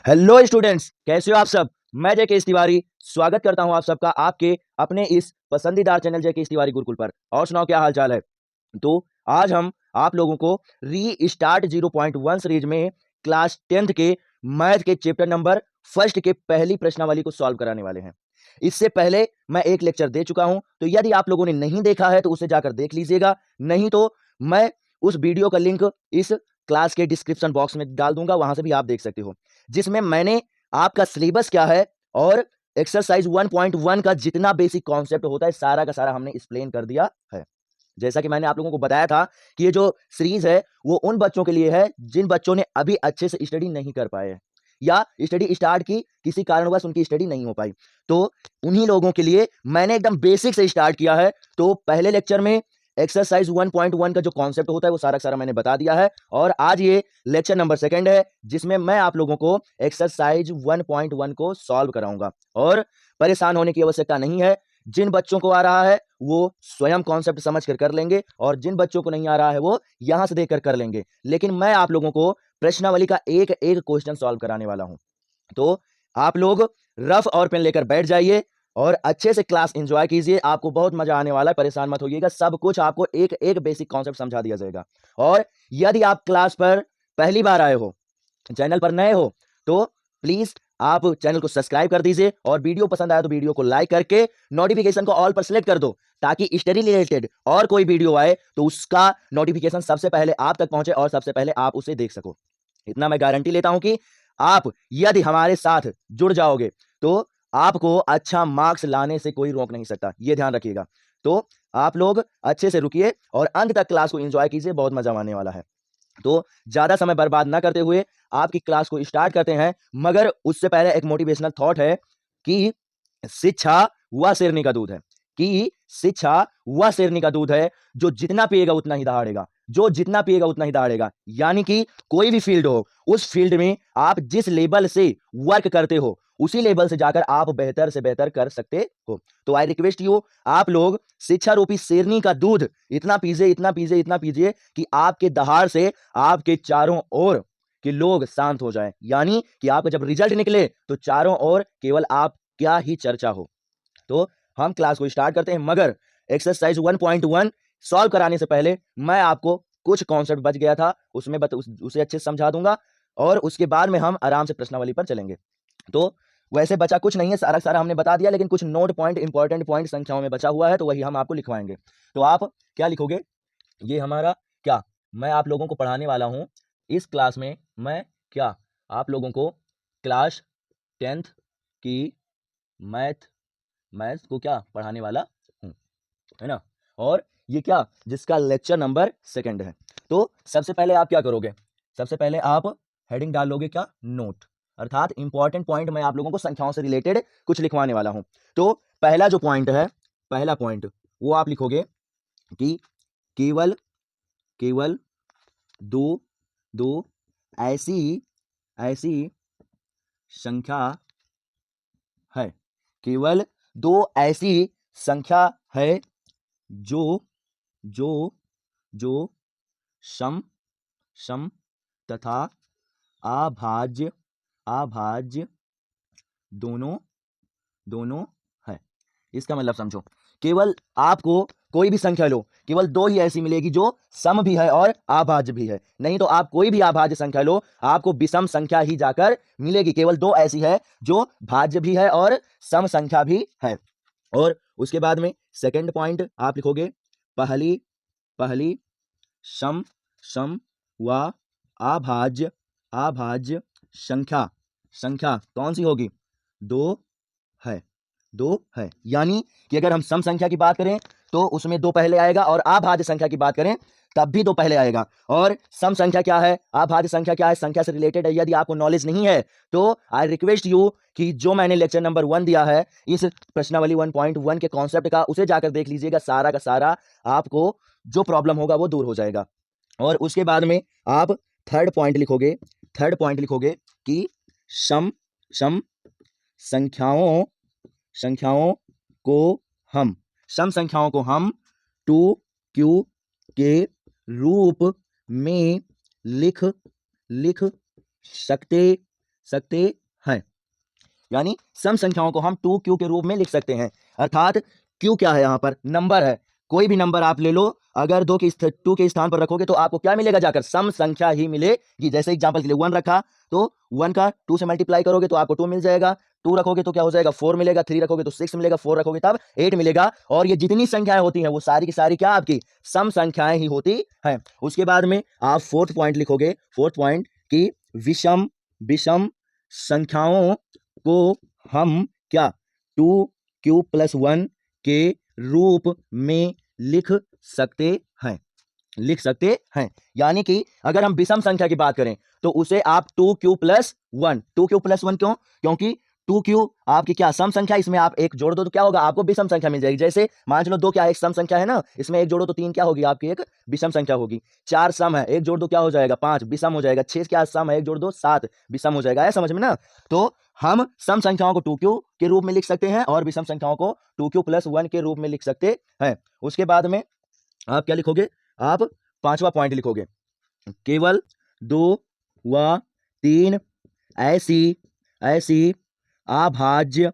Hello students, कैसे हो आप सब। मैं जय के तिवारी स्वागत करता हूं आप सबका आपके अपने इस पसंदीदा चैनल जय के तिवारी गुरुकुल पर। और सुनाओ क्या हाल चाल है। तो आज हम आप लोगों को री स्टार्ट 0.1 सीरीज में क्लास 10th के मैथ के चैप्टर नंबर फर्स्ट के पहली प्रश्नावली को सॉल्व कराने वाले हैं। इससे पहले मैं एक लेक्चर दे चुका हूं, तो यदि आप लोगों ने नहीं देखा है तो उसे जाकर देख लीजिएगा, नहीं तो मैं उस वीडियो का लिंक इस क्लास के डिस्क्रिप्शन बॉक्स में डाल दूंगा, वहां से भी आप देख सकते हो, जिसमें मैंने आपका सिलेबस क्या है और एक्सरसाइज 1.1 का जितना बेसिक कॉन्सेप्ट होता है सारा का सारा हमने एक्सप्लेन कर दिया है। जैसा कि मैंने आप लोगों को बताया था कि ये जो सीरीज है वो उन बच्चों के लिए है जिन बच्चों ने अभी अच्छे से स्टडी नहीं कर पाए हैं या स्टडी स्टार्ट की, किसी कारणवश उनकी स्टडी नहीं हो पाई, तो उन्हीं लोगों के लिए मैंने एकदम बेसिक से स्टार्ट किया है। तो पहले लेक्चर में एक्सरसाइज 1.1 का जो कॉन्सेप्ट होता है वो सारा सारा मैंने बता दिया है, और आज ये लेक्चर नंबर सेकंड है जिसमें मैं आप लोगों को एक्सरसाइज 1.1 को सॉल्व कराऊंगा। और परेशान होने की आवश्यकता नहीं है, जिन बच्चों को आ रहा है वो स्वयं कॉन्सेप्ट समझ कर लेंगे, और जिन बच्चों को नहीं आ रहा है वो यहां से देखकर कर लेंगे। लेकिन मैं आप लोगों को प्रश्नावली का एक एक क्वेश्चन सॉल्व कराने वाला हूं। तो आप लोग रफ और पेन लेकर बैठ जाइए और अच्छे से क्लास एंजॉय कीजिए, आपको बहुत मजा आने वाला है, परेशान मत होइएगा, सब कुछ आपको एक एक बेसिक कॉन्सेप्ट समझा दिया जाएगा। और यदि आप क्लास पर पहली बार आए हो, चैनल पर नए हो, तो प्लीज आप चैनल को सब्सक्राइब कर दीजिए, और वीडियो पसंद आया तो वीडियो को लाइक करके नोटिफिकेशन को ऑल पर सिलेक्ट कर दो, ताकि स्टडी रिलेटेड और कोई वीडियो आए तो उसका नोटिफिकेशन सबसे पहले आप तक पहुंचे और सबसे पहले आप उसे देख सको। इतना मैं गारंटी लेता हूं कि आप यदि हमारे साथ जुड़ जाओगे तो आपको अच्छा मार्क्स लाने से कोई रोक नहीं सकता, यह ध्यान रखिएगा। तो आप लोग अच्छे से रुकिए और अंत तक क्लास को एंजॉय कीजिए, बहुत मजा आने वाला है। तो ज्यादा समय बर्बाद ना करते हुए आपकी क्लास को स्टार्ट करते हैं, मगर उससे पहले एक मोटिवेशनल थॉट है कि शिक्षा वह शेरनी का दूध है, कि शिक्षा वह शेरनी का दूध है जो जितना पिएगा उतना ही दहाड़ेगा, जो जितना पिएगा उतना ही दहाड़ेगा। यानी कि कोई भी फील्ड हो, उस फील्ड में आप जिस लेवल से वर्क करते हो उसी लेवल से जाकर आप बेहतर से बेहतर कर सकते हो। तो आई रिक्वेस्ट यू, आप लोग शिक्षा रूपी शेरनी का दूध इतना पीजिए, इतना पीजिए, इतना पीजिए कि आपके दहाड़ से आपके चारों ओर के लोग शांत हो जाएं। यानी कि आपका जब रिजल्ट निकले तो चारों ओर केवल आप क्या ही चर्चा हो। तो हम क्लास को स्टार्ट करते हैं, मगर एक्सरसाइज 1.1 सॉल्व कराने से पहले मैं आपको कुछ कॉन्सेप्ट बच गया था उसमें उसे अच्छे से समझा दूंगा, और उसके बाद में हम आराम से प्रश्नावली पर चलेंगे। तो वैसे बचा कुछ नहीं है, सारा सारा हमने बता दिया, लेकिन कुछ नोट पॉइंट, इंपॉर्टेंट पॉइंट संख्याओं में बचा हुआ है, तो वही हम आपको लिखवाएंगे। तो आप क्या लिखोगे, ये हमारा क्या मैं आप लोगों को पढ़ाने वाला हूं इस क्लास में, मैं क्या आप लोगों को क्लास 10th की मैथ मैथ्स को क्या पढ़ाने वाला हूं, है ना। और ये क्या, जिसका लेक्चर नंबर सेकंड है। तो सबसे पहले आप क्या करोगे, सबसे पहले आप हेडिंग डाल लोगे क्या, नोट, अर्थात इंपॉर्टेंट पॉइंट मैं आप लोगों को संख्याओं से रिलेटेड कुछ लिखवाने वाला हूं। तो पहला जो पॉइंट है, पहला पॉइंट वो आप लिखोगे कि केवल केवल दो दो ऐसी ऐसी संख्या है, केवल दो ऐसी संख्या है जो जो जो सम सम तथा अभाज्य अभाज्य दोनों दोनों है। इसका मतलब समझो, केवल आपको कोई भी संख्या लो, केवल दो ही ऐसी मिलेगी जो सम भी है और अभाज्य भी है, नहीं तो आप कोई भी अभाज्य संख्या लो आपको विषम संख्या ही जाकर मिलेगी। केवल दो ऐसी है जो भाज्य भी है और सम संख्या भी है। और उसके बाद में सेकंड पॉइंट आप लिखोगे, पहली पहली सम सम व अभाज्य अभाज्य संख्या संख्या कौन सी होगी, दो है, दो है। यानी कि अगर हम सम संख्या की बात करें तो उसमें दो पहले आएगा, और अभाज्य संख्या की बात करें तब भी दो पहले आएगा। और सम संख्या क्या है, अभाज्य संख्या क्या है, संख्या से रिलेटेड है, यदि आपको नॉलेज नहीं है तो आई रिक्वेस्ट यू कि जो मैंने लेक्चर नंबर 1 दिया है इस प्रश्नावली 1.1 के कॉन्सेप्ट का, उसे जाकर देख लीजिएगा, सारा का सारा आपको जो प्रॉब्लम होगा वो दूर हो जाएगा। और उसके बाद में आप थर्ड पॉइंट लिखोगे, थर्ड पॉइंट लिखोगे कि सम सम संख्याओं संख्याओं को हम सम संख्याओं को हम 2q के रूप में लिख लिख सकते सकते हैं। यानी सम संख्याओं को हम 2q के रूप में लिख सकते हैं। अर्थात q क्या है, यहाँ पर नंबर है। कोई भी नंबर आप ले लो, अगर 2 के स्थान पर रखोगे तो आपको क्या मिलेगा, जाकर सम संख्या ही मिलेगी। जैसे एग्जांपल के लिए 1 रखा तो 1 का 2 से मल्टीप्लाई करोगे तो आपको 2 मिल जाएगा। 2 रखोगे तो क्या हो जाएगा, 4 मिलेगा। 3 रखोगे तो 6 मिलेगा। 4 रखोगे तब 8 मिलेगा। और ये जितनी संख्याएं होती हैं वो सारी की सारी क्या आपकी सम संख्याएं ही होती हैं। उसके बाद में आप 4th पॉइंट लिखोगे। 4th पॉइंट की विषम विषम संख्याओं को हम क्या 2q+1 के रूप में लिख सकते हैं। लिख सकते हैं। यानी कि अगर हम विषम संख्या की बात करें तो उसे आप 2q+1 क्यों, क्योंकि 2q आपकी क्या सम संख्या, इसमें आप एक जोड़ दो तो क्या होगा, आपको विषम संख्या मिल जाएगी। जैसे मान चलो 2 क्या है, एक सम संख्या है ना, इसमें एक जोड़ो तो 3 क्या होगी, आपकी एक विषम संख्या होगी। 4 सम है, एक जोड़ दो क्या हो जाएगा, 5 विषम हो जाएगा। 6 क्या सम है, एक जोड़ दो 7 विषम हो जाएगा। है समझ में ना। तो हम सम संख्याओं को 2q के रूप में लिख सकते हैं और विषम संख्याओं को 2q+1 के रूप में लिख सकते हैं। उसके बाद में आप क्या लिखोगे, आप 5वां पॉइंट लिखोगे, केवल 2 व 3 ऐसी ऐसी अभाज्य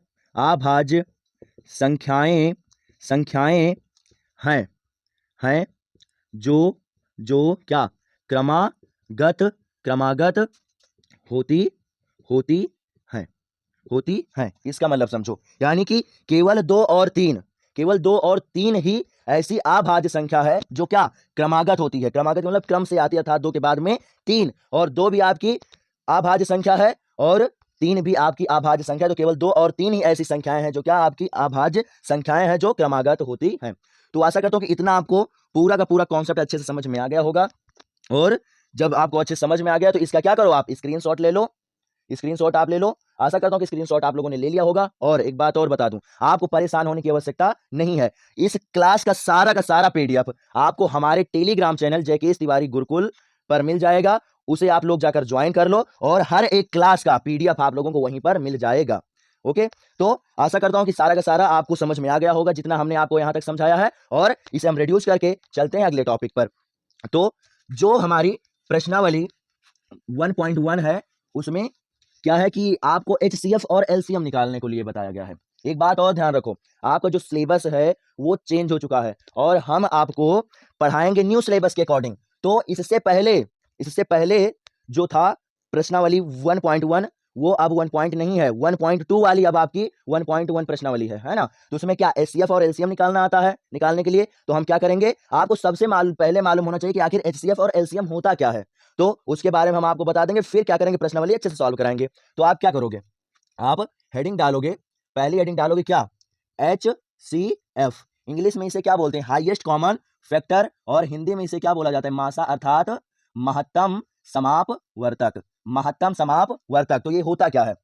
संख्याएं हैं जो क्या क्रमागत होती हैं। इसका मतलब समझो, यानी कि केवल 2 और 3 ही ऐसी अभाज्य संख्या है जो क्या क्रमागत होती है। क्रमागत मतलब क्रम से आती है, अर्थात 2 के बाद में 3, और 2 भी आपकी अभाज्य संख्या है और 3 भी आपकी अभाज्य संख्या है। तो केवल 2 और 3 ही ऐसी संख्याएं हैं जो क्या आपकी अभाज्य संख्याएं हैं जो क्रमागत होती हैं। तो आशा करता हूं कि इतना आपको पूरा का पूरा कॉन्सेप्ट अच्छे से समझ में आ गया होगा। और जब आपको अच्छे समझ में आ गया तो इसका क्या करो, आप स्क्रीनशॉट ले लो। स्क्रीनशॉट आप ले लो। आशा करता हूं कि स्क्रीनशॉट आप लोगों ने ले लिया होगा। और एक बात और बता दूं, आपको परेशान होने की आवश्यकता नहीं है। इस क्लास का सारा पीडीएफ आपको हमारे टेलीग्राम चैनल जयकेश तिवारी गुरुकुल पर मिल जाएगा। उसे आप लोग जाकर ज्वाइन कर लो और हर एक क्लास का पीडीएफ आप लोगों को वहीं पर मिल जाएगा। ओके, तो आशा करता हूं कि सारा का सारा आपको समझ में आ गया होगा जितना हमने आपको यहां तक समझाया है। और इसे हम रिड्यूस करके चलते हैं अगले टॉपिक पर। तो जो हमारी प्रश्नावली 1.1 है उसमें क्या है कि आपको HCF और LCM निकालने को लिए बताया गया है। एक बात और ध्यान रखो, आपका जो सिलेबस है वो चेंज हो चुका है और हम आपको पढ़ाएंगे न्यू सिलेबस के अकॉर्डिंग। तो इससे पहले जो था प्रश्नावली 1.1 वो अब 1 नहीं है, 1.2 वाली अब आपकी 1.1 प्रश्नावली है ना। तो उसमें क्या HCF और LCM निकालना आता है। निकालने के लिए तो हम क्या करेंगे, आपको सबसे पहले मालूम होना चाहिए कि आखिर HCF और LCM होता क्या है। तो उसके बारे में हम आपको बता देंगे, फिर क्या करेंगे, प्रश्नावली अच्छे से सॉल्व कराएंगे। तो आप क्या करोगे, आप हेडिंग डालोगे, पहली हेडिंग डालोगे क्या, HCF। इंग्लिश में इसे क्या बोलते हैं, हाईएस्ट कॉमन फैक्टर, और हिंदी में इसे क्या बोला जाता है, मासा, अर्थात महत्तम समापवर्तक। महत्तम समापवर्तक। तो ये होता क्या है,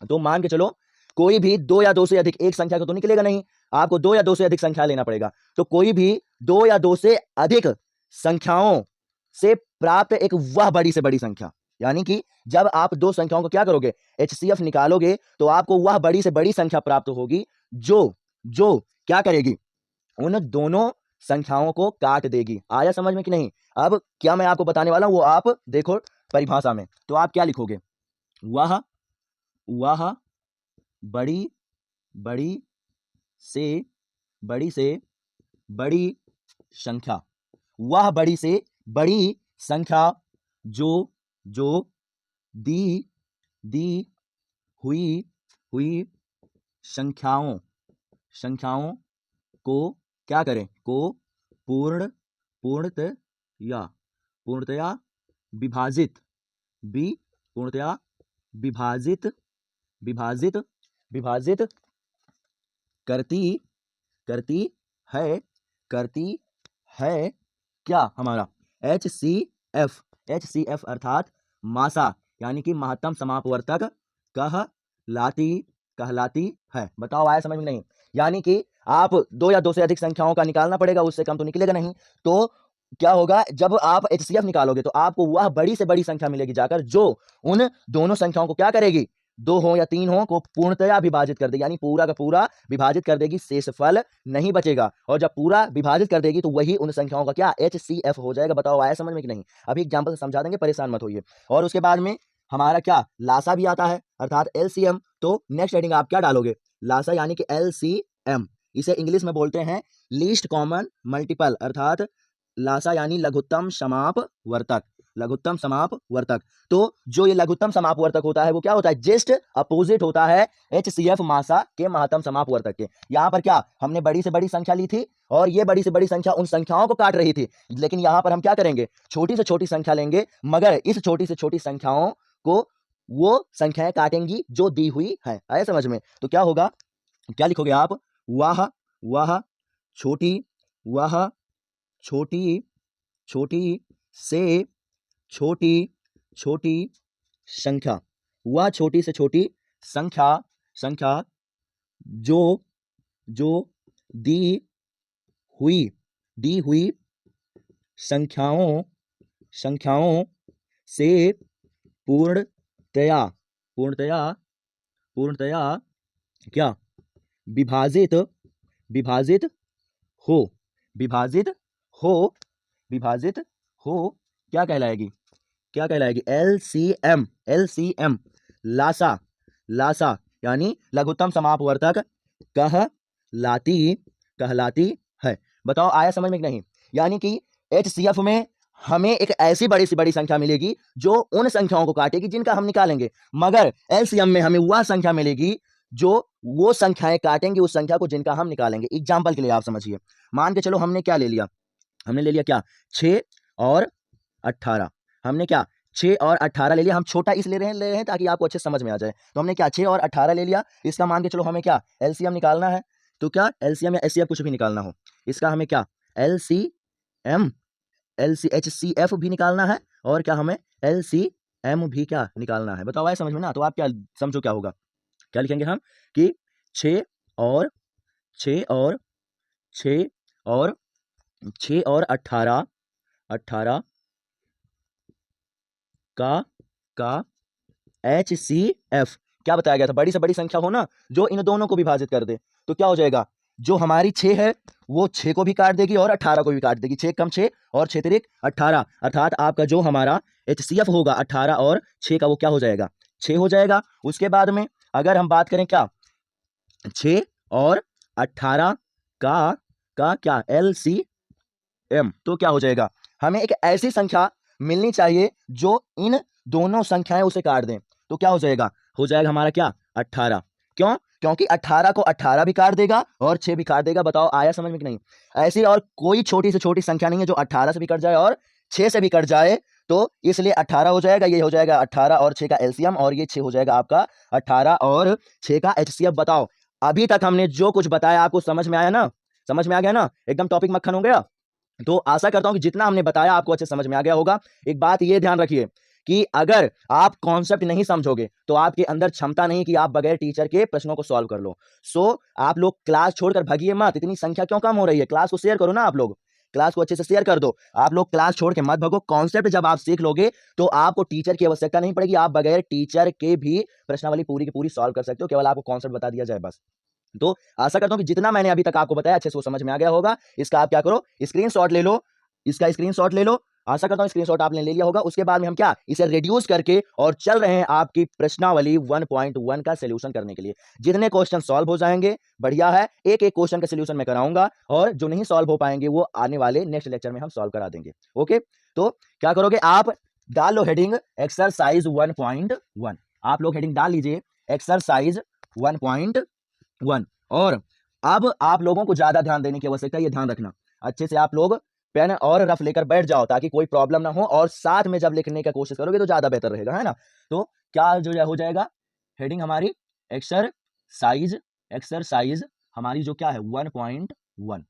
तो मान के चलो कोई भी 2 या 2 से अधिक, एक संख्या को तो निकलेगा नहीं, आपको 2 या 2 से अधिक संख्या लेना पड़ेगा। तो कोई भी 2 या 2 से अधिक संख्याओं से प्राप्त एक वह बड़ी से बड़ी संख्या, यानी कि जब आप 2 संख्याओं को क्या करोगे, HCF निकालोगे तो आपको वह बड़ी से बड़ी संख्या प्राप्त होगी जो क्या करेगी, उन दोनों संख्याओं को काट देगी। आया समझ में कि नहीं। अब क्या मैं आपको बताने वाला हूं वो आप देखो परिभाषा में। तो आप क्या लिखोगे, वह बड़ी से बड़ी संख्या, वह बड़ी से बड़ी संख्या जो दी हुई संख्याओं को क्या करें, को पूर्णतया विभाजित करती है क्या, हमारा HCF अर्थात मासा, यानी कि महत्तम समापवर्तक कहलाती है। बताओ आया समझ में नहीं। यानी कि आप 2 या 2 से अधिक संख्याओं का निकालना पड़ेगा, उससे कम तो निकलेगा नहीं। तो क्या होगा, जब आप HCF निकालोगे तो आपको वह बड़ी से बड़ी संख्या मिलेगी जाकर जो उन दोनों संख्याओं को क्या करेगी, 2 हो या 3 हो, को पूर्णतया विभाजित कर देगी, यानी पूरा का पूरा विभाजित कर देगी, शेषफल नहीं बचेगा। और जब पूरा विभाजित कर देगी तो वही उन संख्याओं का क्या, HCF हो जाएगा। बताओ आया समझ में कि नहीं। अभी एग्जाम्पल से समझा देंगे, परेशान मत होइए। और उसके बाद में हमारा क्या लासा भी आता है अर्थात एलसीएम। तो नेक्स्ट हेडिंग आप क्या डालोगे, लासा यानी कि एलसीएम। इसे इंग्लिश में बोलते हैं लीस्ट कॉमन मल्टीपल अर्थात लासा यानी लघुत्तम समापवर्तक, लघुत्तम समापवर्तक। तो जो ये लघुत्तम समापवर्तक होता है वो क्या होता है, जस्ट अपोजिट होता है HCF मासा के महत्तम समापवर्तक के। यहाँ पर क्या हमने बड़ी से बड़ी संख्या ली थी और ये बड़ी से बड़ी संख्या उन संख्याओं को काट रही थी, लेकिन यहाँ पर हम क्या करेंगे, छोटी से छोटी संख्या लेंगे, मगर इस छोटी से छोटी संख्याओं को वो संख्याएं काटेंगी जो दी हुई है। आया समझ में? तो क्या होगा, क्या लिखोगे आप, वह छोटी, वह छोटी छोटी से छोटी छोटी संख्या, वह छोटी से छोटी संख्या संख्या जो जो दी हुई संख्याओं संख्याओं से पूर्णतया पूर्णतया पूर्णतया क्या विभाजित विभाजित हो विभाजित हो विभाजित हो क्या कहलाएगी, क्या कहलाएगी, एलसीएम। एलसीएम लासा, लासा यानी लघुत्तम समापवर्तक कहलाती है। बताओ आया समझ में कि नहीं? यानी कि HCF में हमें एक ऐसी बड़ी सी बड़ी संख्या मिलेगी जो उन संख्याओं को काटेगी जिनका हम निकालेंगे, मगर LCM में हमें वह संख्या मिलेगी जो वो संख्याएं काटेंगी उस संख्या को जिनका हम निकालेंगे। एग्जाम्पल के लिए आप समझिए, मान के चलो हमने क्या ले लिया, हमने ले लिया क्या 6 और 18। हमने क्या 6 और 18 ले लिया, हम छोटा इस ले रहे हैं ताकि आपको अच्छे समझ में आ जाए। तो हमने क्या 6 और 18 ले लिया, इसका मान के चलो हमें क्या एलसीएम निकालना है। तो क्या एलसीएम या एचसीएफ कुछ भी निकालना हो, इसका हमें क्या एलसीएम HCF भी निकालना है और क्या हमें LCM भी क्या निकालना है। बताओ आए समझ में ना? तो आप क्या समझो क्या होगा, क्या लिखेंगे हम कि 6 और 6 और 6 और 6 और 18 का HCF क्या बताया गया था, बड़ी से बड़ी संख्या हो ना जो इन दोनों को विभाजित कर दे। तो क्या हो जाएगा, जो हमारी 6 है वो 6 को भी काट देगी और 18 को भी काट देगी। 6 कम 6 और 6 तिरिक 18, अर्थात आपका जो हमारा HCF होगा 18 और 6 का वो क्या हो जाएगा 6 हो जाएगा। उसके बाद में अगर हम बात करें क्या 6 और 18 का क्या LCM, तो क्या हो जाएगा, हमें एक ऐसी संख्या मिलनी चाहिए जो इन दोनों संख्याएं उसे काट दें। तो क्या हो जाएगा हमारा क्या 18। क्यों? क्योंकि 18 को 18 भी काट देगा और 6 भी काट देगा। बताओ आया समझ में कि नहीं? ऐसी और कोई छोटी से छोटी संख्या नहीं है जो 18 से भी कट जाए और 6 से भी कट जाए। तो इसलिए 18 हो जाएगा, ये हो जाएगा 18 और 6 का LCM और ये 6 हो जाएगा आपका 18 और 6 का HCF। बताओ अभी तक हमने जो कुछ बताया आपको समझ में आया ना? समझ में आ गया ना? एकदम टॉपिक मक्खन हो गया। तो आशा करता हूं कि जितना हमने बताया आपको अच्छे समझ में आ गया होगा। एक बात ये ध्यान रखिए कि अगर आप कॉन्सेप्ट नहीं समझोगे तो आपके अंदर क्षमता नहीं कि आप बगैर टीचर के प्रश्नों को सॉल्व कर लो। सो आप लोग क्लास छोड़कर भागिए मत। इतनी संख्या क्यों कम हो रही है? क्लास को शेयर करो ना, आप लोग क्लास को अच्छे से शेयर कर दो। आप लोग क्लास छोड़ के मत भागो। कॉन्सेप्ट जब आप सीख लोगे तो आपको टीचर की आवश्यकता नहीं पड़ेगी। आप बगैर टीचर के भी प्रश्नावली पूरी की पूरी सॉल्व कर सकते हो, केवल आपको कॉन्सेप्ट बता दिया जाए बस। तो आशा करता हूं कि जितना मैंने अभी तक आपको बताया अच्छे से वो समझ में आ गया होगा। इसका आप क्या करो, स्क्रीनशॉट ले लो, इसका स्क्रीनशॉट ले लो। आशा करता हूं स्क्रीनशॉट आपने ले लिया होगा। उसके बाद में हम क्या इसे रिड्यूस करके और चल रहे हैं आपकी प्रश्नावली 1.1 का सॉल्यूशन करने के लिए। जितने क्वेश्चन सॉल्व हो जाएंगे बढ़िया है, एक एक क्वेश्चन का सॉल्यूशन मैं कराऊंगा और जो नहीं सॉल्व हो पाएंगे वो आने वाले नेक्स्ट लेक्चर में हम सॉल्व करा देंगे। ओके, तो क्या करोगे आप, डाल लो हेडिंग एक्सरसाइज 1.1। आप लोग हेडिंग डाल लीजिए एक्सरसाइज 1.1। और अब आप लोगों को ज्यादा ध्यान देने की आवश्यकता है, ये ध्यान रखना अच्छे से। आप लोग पेन और रफ लेकर बैठ जाओ ताकि कोई प्रॉब्लम ना हो, और साथ में जब लिखने की कोशिश करोगे तो ज्यादा बेहतर रहेगा, है ना? तो क्या जो हो जाएगा हेडिंग हमारी एक्सरसाइज, एक्सरसाइज हमारी जो क्या है 1.1।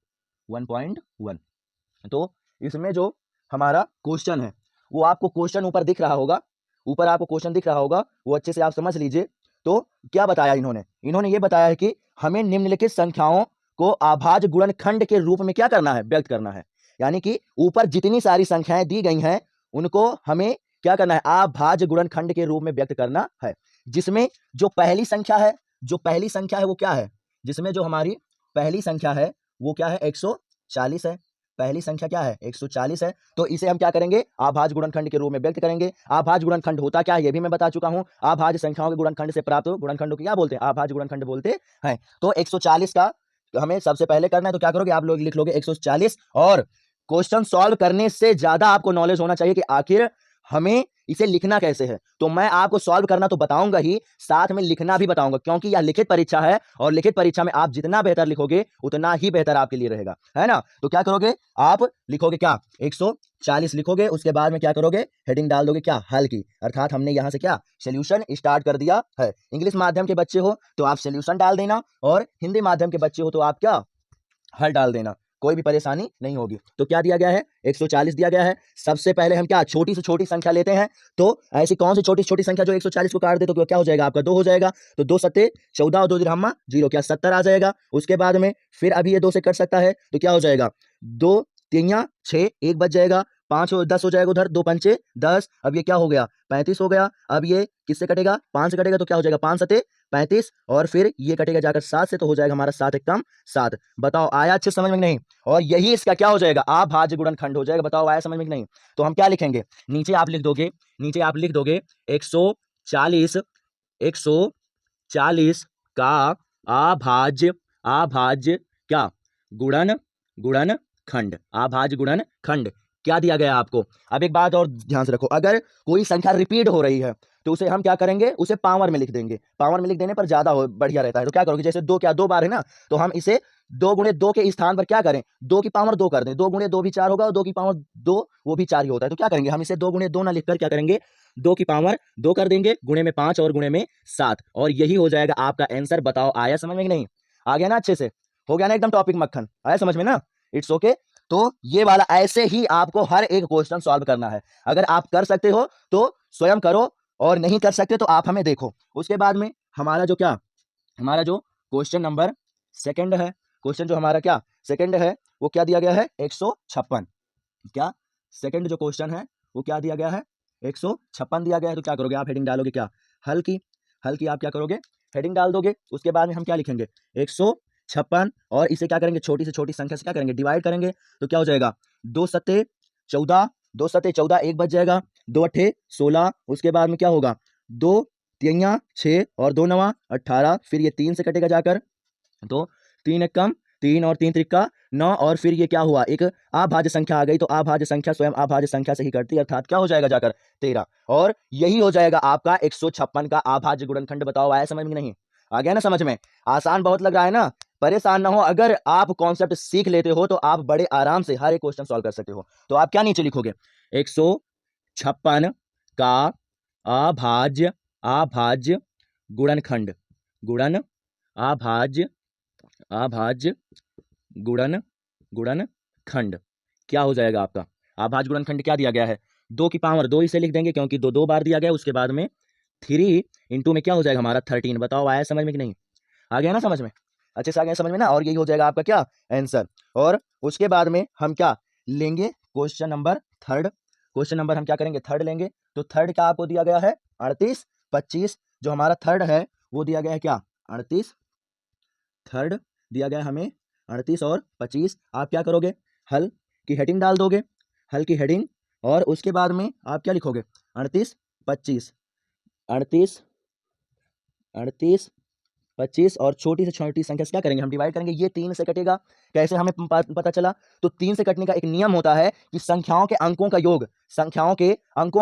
तो इसमें जो हमारा क्वेश्चन है वो आपको क्वेश्चन ऊपर दिख रहा होगा, ऊपर आपको क्वेश्चन दिख रहा होगा, वो अच्छे से आप समझ लीजिए। तो क्या बताया इन्होंने ये बताया है कि हमें निम्नलिखित संख्याओं को अभाज्य गुणनखंड के रूप में क्या करना है, व्यक्त करना है। यानी कि ऊपर जितनी सारी संख्याएं दी गई हैं उनको हमें क्या करना है, अभाज्य गुणनखंड के रूप में व्यक्त करना है। जिसमें जो पहली संख्या है, वो क्या है, जिसमें जो हमारी पहली संख्या है वो क्या है 140 है। पहली संख्या क्या है 140 है, तो इसे हम क्या करेंगे अभाज्य गुणनखंड के रूप में व्यक्त करेंगे। अभाज्य गुणनखंड होता क्या है ये भी मैं बता चुका हूं। अभाज्य संख्याओं के गुणनखंड से प्राप्त गुणनखंड को क्या बोलते हैं अभाज्य गुणनखंड बोलते हैं। तो 140 का हमें सबसे पहले करना है, तो क्या करोगे आप लोग लिख लोगे 140 और क्वेश्चन सॉल्व करने से ज्यादा आपको नॉलेज होना चाहिए कि आखिर हमें इसे लिखना कैसे है। तो मैं आपको सॉल्व करना तो बताऊंगा ही, साथ में लिखना भी बताऊंगा, क्योंकि यह लिखित परीक्षा है और लिखित परीक्षा में आप जितना बेहतर लिखोगे उतना ही बेहतर आपके लिए रहेगा, है ना। तो क्या करोगे आप लिखोगे क्या 140 लिखोगे, उसके बाद में क्या करोगे हेडिंग डाल दोगे क्या हल की, अर्थात हमने यहां से क्या सोल्यूशन स्टार्ट कर दिया है। इंग्लिश माध्यम के बच्चे हो तो आप सोल्यूशन डाल देना, और हिंदी माध्यम के बच्चे हो तो आप क्या हल डाल देना, कोई भी परेशानी नहीं होगी। तो क्या दिया गया है 140 दिया गया है। सबसे पहले हम क्या छोटी से छोटी संख्या लेते हैं, तो ऐसी कौन सी छोटी छोटी संख्या जो 140 को काट दे तो क्या हो जाएगा आपका 2 हो जाएगा। तो 2 सत्ते 14 और 2 दिरहम्मा 0 क्या 70 आ जाएगा। उसके बाद में फिर अभी ये 2 से कट सकता है तो क्या हो जाएगा 2 3 6 1 बच जाएगा, 5 और 10 हो जाएगा उधर, 2 पंचे 10, अब ये क्या हो गया 35 हो गया। अब ये किससे कटेगा 5 से कटेगा तो क्या हो जाएगा 5 सत्ते 35, और फिर ये कटेगा जाकर 7 से तो हो जाएगा हमारा 7 एकम 7। बताओ आया अच्छे समझ में नहीं। और यही इसका क्या हो जाएगा अभाज्य गुणनखंड हो जाएगा। बताओ आया समझ में नहीं। तो हम क्या लिखेंगे नीचे आप लिख दोगे 140 का अभाज्य क्या गुणनखंड, अभाज्य गुणनखंड क्या दिया गया आपको। अब एक बात और ध्यान से रखो, अगर कोई संख्या रिपीट हो रही है तो उसे हम क्या करेंगे उसे पावर में लिख देंगे। पावर में लिख देने पर ज्यादा बढ़िया रहता है। तो क्या करोगे जैसे 2 क्या 2 बार है ना, तो हम इसे 2 गुणे 2 के स्थान पर क्या करें 2 की पावर 2 कर दें। 2 गुणे 2 भी 4 होगा और 2 की पावर 2 वो भी 4 ही होता है। तो क्या करेंगे हम इसे 2 गुणे 2 ना लिखकर क्या करेंगे 2 की पावर 2 कर देंगे, गुणे में 5 और गुणे में 7, और यही हो जाएगा आपका आंसर। बताओ आया समझ में कि नहीं। आ गया ना अच्छे से, हो गया ना एकदम टॉपिक मक्खन, आया समझ में ना। It's okay. तो ये वाला ऐसे ही आपको हर एक क्वेश्चन सॉल्व करना है। अगर आप कर सकते हो तो स्वयं करो, और नहीं कर सकते तो आप हमें देखो। उसके बाद में हमारा जो क्या हमारा जो क्वेश्चन नंबर सेकंड है, क्वेश्चन जो हमारा क्या सेकंड है वो क्या दिया गया है 156। क्या सेकंड जो क्वेश्चन है वो क्या दिया गया है 156 दिया गया है। तो क्या करोगे आप हेडिंग डालोगे क्या हल की आप क्या करोगे हेडिंग डाल दोगे। उसके बाद में हम क्या लिखेंगे 156, और इसे क्या करेंगे छोटी से छोटी संख्या से क्या करेंगे डिवाइड करेंगे। तो क्या हो जाएगा 2 सत्ते 14, 2 सत्ते 14 1 बच जाएगा, 2 अट्ठे 16, उसके बाद में क्या होगा 2 3 6 और 2 9 18, फिर ये 3 से कटेगा जाकर, तो 3 एकम 3 और 3 त्रिका 9, और फिर ये क्या हुआ एक अभाज्य संख्या आ गई। तो अभाज्य संख्या स्वयं अभाज्य संख्या से ही करती है, अर्थात क्या हो जाएगा जाकर 13, और यही हो जाएगा आपका 156 का अभाज्य गुणनखंड। बताओ आया समझ में नहीं। आ गया ना समझ में। आसान बहुत लग रहा है ना, परेशान ना हो। अगर आप कॉन्सेप्ट सीख लेते हो तो आप बड़े आराम से हर एक क्वेश्चन सॉल्व कर सकते हो। तो आप क्या नीचे लिखोगे 156 का अभाज्य गुणनखंड अभाज्य गुणनखंड क्या हो जाएगा आपका अभाज्य गुणनखंड क्या दिया गया है 2 की पावर 2 इसे लिख देंगे क्योंकि 2 2 बार दिया गया। उसके बाद में 3 इंटू में क्या हो जाएगा हमारा 13। बताओ आया समझ में कि नहीं। आ गया ना समझ में, अच्छे से आ गया समझ में ना। और यही हो जाएगा आपका क्या आंसर। और उसके बाद में हम क्या लेंगे question number third. Question number हम क्या करेंगे थर्ड लेंगे। तो थर्ड का आपको दिया गया है 38 25, जो हमारा थर्ड है वो दिया गया है क्या 38, थर्ड दिया गया है हमें 38 और 25। आप क्या करोगे हल की हेडिंग डाल दोगे, हल की हेडिंग, और उसके बाद में आप क्या लिखोगे 38 25 38 38 25, और छोटी से छोटी संख्या से क्या करेंगे हम डिवाइड करेंगे। ये 3 से कटेगा, कैसे हमें पता चला। तो 3 से कटने का एक नियम होता है कि संख्याओं के अंकों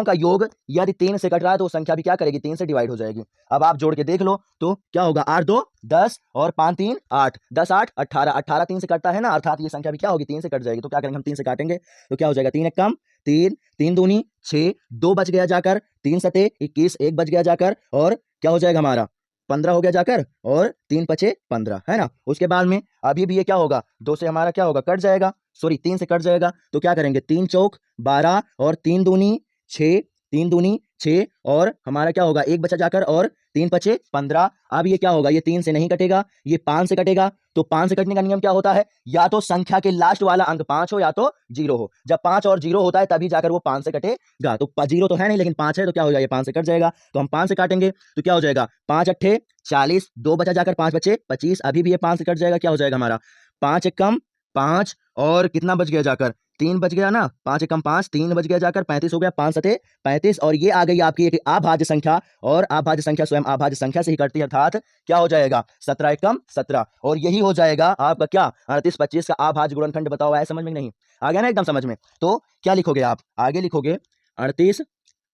का योग यदि 3 से कट रहा है तो संख्या भी क्या करेगी 3 से डिवाइड हो जाएगी। अब आप जोड़ के देख लो तो क्या होगा 8 2 10 और 5 3 8, 10 8 18, 18 3 से कटता है ना, अर्थात ये संख्या भी क्या होगी 3 से कट जाएगी। तो क्या करेंगे हम 3 से काटेंगे तो क्या हो जाएगा 3 एक कम 3, 3 दूनी 6, 2 बच गया जाकर, 3 सते 21, 1 बच गया जाकर, और क्या हो जाएगा हमारा 15 हो गया जाकर, और 3 पचे 15, है ना। उसके बाद में अभी भी ये क्या होगा 2 से हमारा क्या होगा कट जाएगा, सॉरी 3 से कट जाएगा। तो क्या करेंगे 3 चौक 12 और 3 दूनी 6, 3 दूनी 6, और हमारा क्या होगा 1 बचा जाकर, और 3 पचे 15। अब ये क्या होगा ये 3 से नहीं कटेगा, ये 5 से कटेगा। तो 5 से कटने का नियम क्या होता है, या तो संख्या के लास्ट वाला अंक 5 हो या तो 0 हो। जब 5 और 0 होता है तभी जाकर वो 5 से कटेगा। तो 0 तो है नहीं लेकिन 5 है, तो क्या हो जाएगा 5 से कट जाएगा। तो हम 5 से काटेंगे तो क्या हो जाएगा 5 अट्ठे 40, 2 बचा जाकर 5 बचे 25, अभी भी ये 5 से कट जाएगा। क्या हो जाएगा हमारा 5 एक कम 5, और कितना बच गया जाकर 3 बच गया ना, 5 एकम 5, 3 बच गया जाकर 35 हो गया, 5 सते 35 और ये आ गई आपकी एक अभाज्य संख्या और अभाज्य संख्या स्वयं अभाज्य संख्या से ही कटती है अर्थात क्या हो जाएगा 17 एकम 17 और यही हो जाएगा आपका क्या 38 25 का अभाज्य गुणनखंड। बताओ आया समझ में नहीं? आ गया ना एकदम समझ में? तो क्या लिखोगे आप आगे लिखोगे 38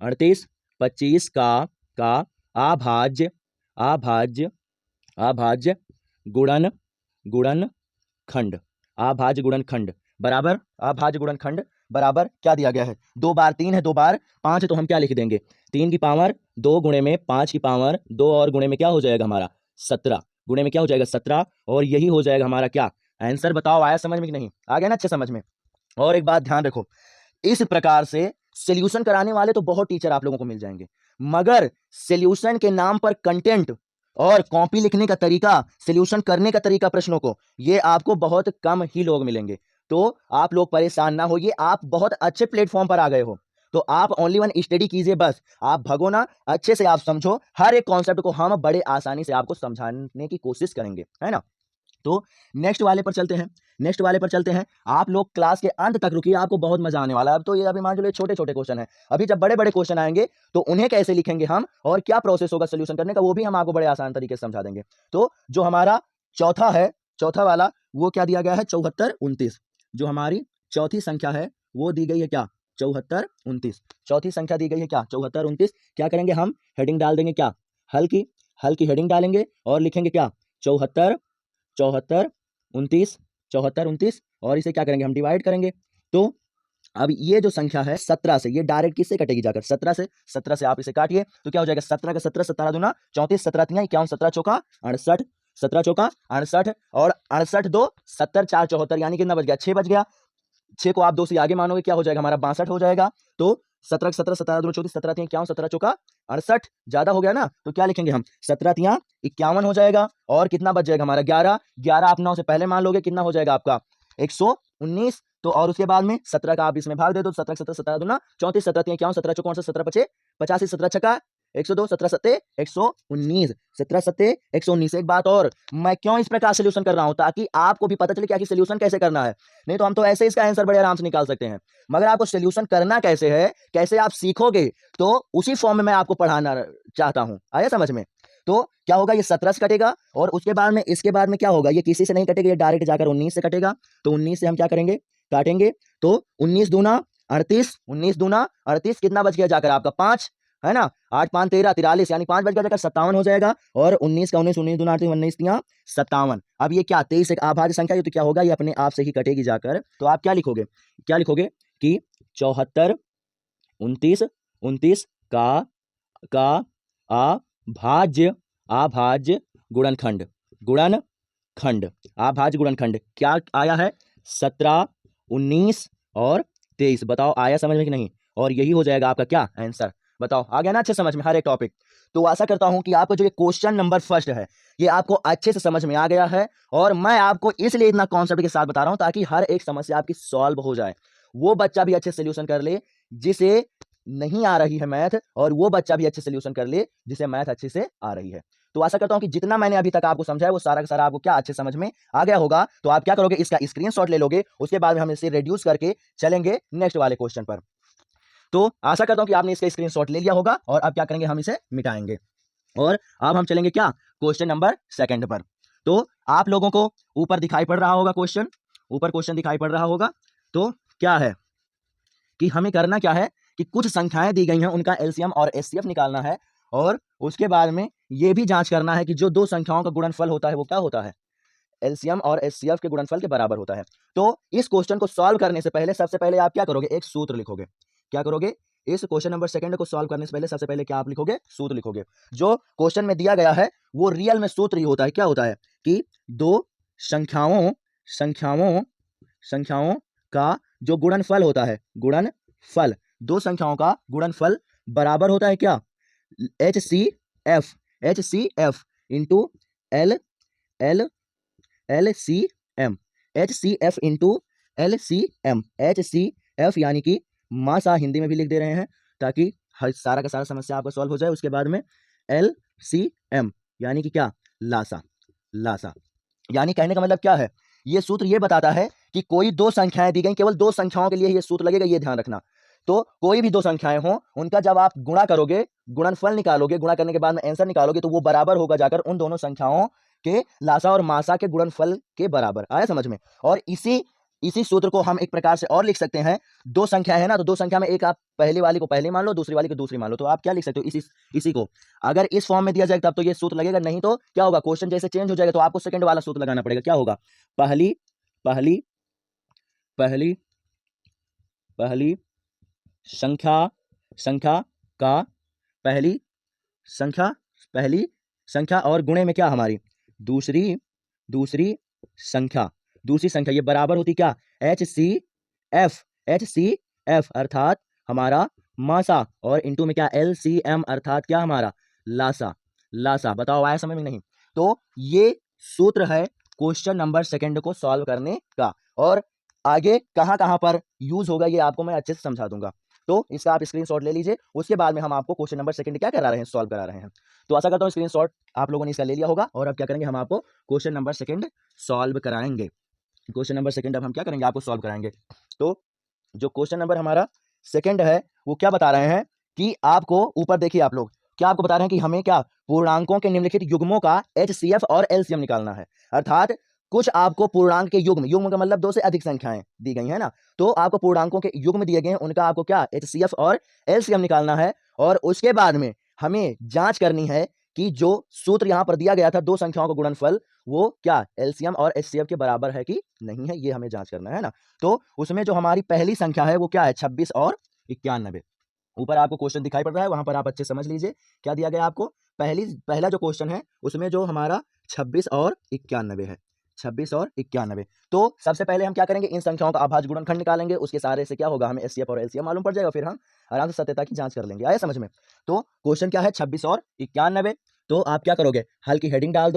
38 25 का अभाज्य अभाज्य अभाज्य गुणन गुणनखंड अभाज्य गुणनखंड बराबर अभाज्य गुणनखंड बराबर क्या दिया गया है 2 बार 3 है 2 बार 5 है तो हम क्या लिख देंगे 3 की पावर 2 गुणे में 5 की पावर 2 और गुणे में क्या हो जाएगा हमारा 17 गुणे में क्या हो जाएगा 17 और यही हो जाएगा हमारा क्या आंसर। बताओ आया समझ में कि नहीं? आ गया ना अच्छे समझ में? और एक बात ध्यान रखो, इस प्रकार से सॉल्यूशन कराने वाले तो बहुत टीचर आप लोगों को मिल जाएंगे, मगर सॉल्यूशन के नाम पर कंटेंट और कॉपी लिखने का तरीका, सॉल्यूशन करने का तरीका प्रश्नों को, ये आपको बहुत कम ही लोग मिलेंगे। तो आप लोग परेशान ना होइए, आप बहुत अच्छे प्लेटफॉर्म पर आ गए हो, तो आप ओनली वन स्टडी कीजिए, बस आप भगो ना, अच्छे से आप समझो, हर एक कॉन्सेप्ट को हम बड़े आसानी से आपको समझाने की कोशिश करेंगे, है ना? तो नेक्स्ट वाले पर चलते हैं, नेक्स्ट वाले पर चलते हैं। आप लोग क्लास के अंत तक रुकिए, आपको बहुत मजा आने वाला है। अब तो ये अभी मान लो छोटे छोटे क्वेश्चन हैं, अभी जब बड़े बड़े क्वेश्चन आएंगे तो उन्हें कैसे लिखेंगे हम और क्या प्रोसेस होगा सोल्यूशन करने का, वो भी हम आपको बड़े आसान तरीके से समझा देंगे। तो जो हमारा चौथा है, चौथा वाला वो क्या दिया गया है 74 29, जो हमारी चौथी संख्या है वो दी गई है क्या 74 29, चौथी संख्या दी गई है क्या 74 29। क्या करेंगे हम हेडिंग डाल देंगे क्या हल की हेडिंग डालेंगे और लिखेंगे क्या 74 74 29 74 29 और इसे क्या करेंगे हम डिवाइड करेंगे। तो अब ये जो संख्या है 17 से, ये डायरेक्ट किससे कटेगी जाकर 17 से आप इसे काटिए तो क्या हो जाएगा 17 का 17 17 दूना 34 17 तिया 51 17 चौका 68 17 चौका 68 और 68 2 70 4 74 यानी कितना बच गया 6 बच गया। 6 को आप 2 से आगे मानोगे क्या हो जाएगा हमारा 62 हो जाएगा। तो 17 17 17 2 34 17 3 51 17 चौका 68 ज्यादा हो गया ना, तो क्या लिखेंगे हम 17 तिया 51 हो जाएगा और कितना बच जाएगा हमारा 11 11 आप 9 से पहले मान लोगे कितना हो जाएगा आपका 119। तो और उसके बाद में 17 का आप इसमें भाग दे दो 17 17 17 दूना 34 17 तिया 51 17 चौका 17 पचे 85 17 छक्का 102 17 सत्ते 119 17 सत्ते 119। एक बात और, मैं क्यों इस प्रकार सोल्यूशन कर रहा हूं ताकि आपको भी पता चले कि आखिर सोल्यूशन कैसे करना है। नहीं तो हम तो ऐसे इसका आंसर बड़े आराम से निकाल सकते हैं, मगर आपको सोल्यूशन करना कैसे है, कैसे आप सीखोगे, तो उसी फॉर्म में मैं आपको पढ़ाना चाहता हूं। आया समझ में? तो क्या होगा ये 17 से कटेगा और उसके बाद में इसके बाद में क्या होगा, ये किसी से नहीं कटेगा, ये डायरेक्ट जाकर 19 से कटेगा। तो 19 से हम क्या करेंगे काटेंगे, तो 19 दूना 38 19 दूना 38 कितना बच गया जाकर आपका 5 है ना, 8 5 13 43 यानी 5 बच गया जाकर 57 हो जाएगा और 19 का 19 19 दूना 38 19 तिया 57। अब ये क्या 23 एक अभाज्य संख्या है, तो क्या होगा ये अपने आप से ही कटेगी जाकर। तो आप क्या लिखोगे कि 74 29 29 का अभाज्य अभाज्य गुणनखंड अभाज्य गुणनखंड क्या आया है 17 19 और 23। बताओ आया समझ में कि नहीं? और यही हो जाएगा आपका क्या आंसर। बताओ आ गया ना अच्छे समझ में हर एक टॉपिक? तो आशा करता हूं कि आपको जो ये क्वेश्चन नंबर फर्स्ट है ये आपको अच्छे से समझ में आ गया है और मैं आपको इसलिए इतना कॉन्सेप्ट के साथ बता रहा हूं ताकि हर एक समस्या आपकी सॉल्व हो जाए, वो बच्चा भी अच्छे सोल्यूशन कर ले जिसे नहीं आ रही है मैथ और वो बच्चा भी अच्छे सोल्यूशन कर ले जिसे मैथ अच्छे से आ रही है। तो आशा करता हूं कि जितना मैंने अभी तक आपको समझाया वो सारा का सारा आपको क्या अच्छे समझ में आ गया होगा। तो आप क्या करोगे इसका स्क्रीनशॉट ले लोगे, उसके बाद में हम इसे रिड्यूस करके चलेंगे नेक्स्ट वाले क्वेश्चन पर। तो आशा करता हूं कि आपने इसका स्क्रीनशॉट ले लिया होगा और अब क्या करेंगे हम इसे मिटाएंगे और अब हम चलेंगे क्या क्वेश्चन नंबर सेकंड पर। तो आप लोगों को ऊपर दिखाई पड़ रहा होगा क्वेश्चन, ऊपर क्वेश्चन दिखाई पड़ रहा होगा। तो क्या है कि हमें करना क्या है कि कुछ संख्याएं दी गई हैं उनका एलसीएम और एचसीएफ निकालना है और उसके बाद में ये भी जांच करना है कि जो दो संख्याओं का गुणनफल होता है वो क्या होता है, एलसीएम और एचसीएफ के गुणनफल के बराबर होता है। तो इस क्वेश्चन को सॉल्व करने से पहले सबसे पहले आप क्या करोगे एक सूत्र लिखोगे। क्या करोगे इस क्वेश्चन नंबर सेकंड को सॉल्व करने से पहले सबसे पहले क्या आप लिखोगे सूत्र लिखोगे। जो क्वेश्चन में दिया गया है वो रियल में सूत्र ही होता है। क्या होता है कि दो संख्याओं संख्याओं संख्याओं का जो गुणनफल होता है, गुणनफल दो संख्याओं का गुणनफल बराबर होता है क्या H C F into L L L C M, H C F into L C M. H C F यानी कि मासा हिंदी में भी लिख दे रहे हैं ताकि हर सारा का सारा समस्या आपका सॉल्व हो जाए। उसके बाद में एल सी एम यानी कि क्या लासा, लासा यानी कहने का मतलब क्या है ये सूत्र ये बताता है कि कोई दो संख्याएं दी गई, केवल दो संख्याओं के लिए ये सूत्र लगेगा, ये ध्यान रखना। तो कोई भी दो संख्याएं हो, उनका जब आप गुणा करोगे, गुणनफल निकालोगे, गुणा करने के बाद में आंसर निकालोगे, तो वो बराबर होगा जाकर उन दोनों संख्याओं के लासा और मासा के गुणनफल के बराबर। आया समझ में? और इसी सूत्र को हम एक प्रकार से और लिख सकते हैं। दो संख्या है ना, तो दो संख्या में एक आप पहले वाली को पहले मान लो, दूसरी वाली को दूसरी मान लो, तो आप क्या लिख सकते हो, इसी को अगर इस फॉर्म में दिया जाए तब तो ये सूत्र लगेगा, नहीं तो क्या होगा, क्वेश्चन जैसे चेंज हो जाएगा तो आपको सेकंड वाला सूत्र लगाना पड़ेगा। क्या होगा, पहली पहली पहली पहली संख्या का पहली संख्या और गुणे में क्या हमारी दूसरी संख्या, ये बराबर होती क्या, HCF अर्थात हमारा मासा, और इंटू में क्या, LCM अर्थात क्या, हमारा लासा। बताओ आया समझ में नहीं? तो ये सूत्र है क्वेश्चन नंबर सेकंड को सॉल्व करने का, और आगे कहां पर यूज होगा ये आपको मैं अच्छे से समझा दूंगा। तो इसका आप स्क्रीनशॉट ले लीजिए, उसके बाद में हम आपको क्वेश्चन नंबर सेकंड क्या करा रहे हैं, सॉल्व करा रहे हैं। तो आशा करता हूं स्क्रीनशॉट आप लोगों ने इसका ले लिया होगा, और अब क्या करेंगे, हम आपको क्वेश्चन नंबर सेकंड सॉल्व कराएंगे। क्वेश्चन नंबर सेकंड अब हम क्या करेंगे, आपको सॉल्व कराएंगे। तो जो क्वेश्चन नंबर हमारा सेकंड है वो क्या बता रहे हैं कि आपको ऊपर देखिए, आप लोग क्या आपको बता रहे हैं कि हमें क्या पूर्णांकों के निम्नलिखित युग्मों का HCF और LCM निकालना है। अर्थात कुछ आपको पूर्णांक के युग्म का मतलब दो से अधिक संख्याएं दी गई है ना, तो आपको पूर्णांकों के युग्म दिए गए हैं, उनका आपको क्या HCF और LCM निकालना है। और उसके बाद में हमें जांच करनी है कि जो सूत्र यहां पर दिया गया था दो संख्याओं का गुणनफल, वो क्या LCM और HCF के बराबर है कि नहीं है, ये हमें जांच करना है ना। तो उसमें जो हमारी पहली संख्या है वो क्या है, 26 और 91। ऊपर आपको क्वेश्चन दिखाई पड़ रहा है, वहां पर आप अच्छे समझ लीजिए क्या दिया गया आपको। पहला जो क्वेश्चन है उसमें जो हमारा 26 और 91 है, 26 और 91। तो सबसे पहले हम क्या करेंगे, इन संख्याओं का अभाज्य गुणनखंड निकालेंगे, उसके सारे से क्या होगा, हमें HCF और LCM मालूम पड़ जाएगा, फिर हम आराम से सत्यता की जांच कर लेंगे। आया समझ में? तो क्वेश्चन क्या है, 26 और 91। तो आप क्या करोगे, हल की हेडिंग डाल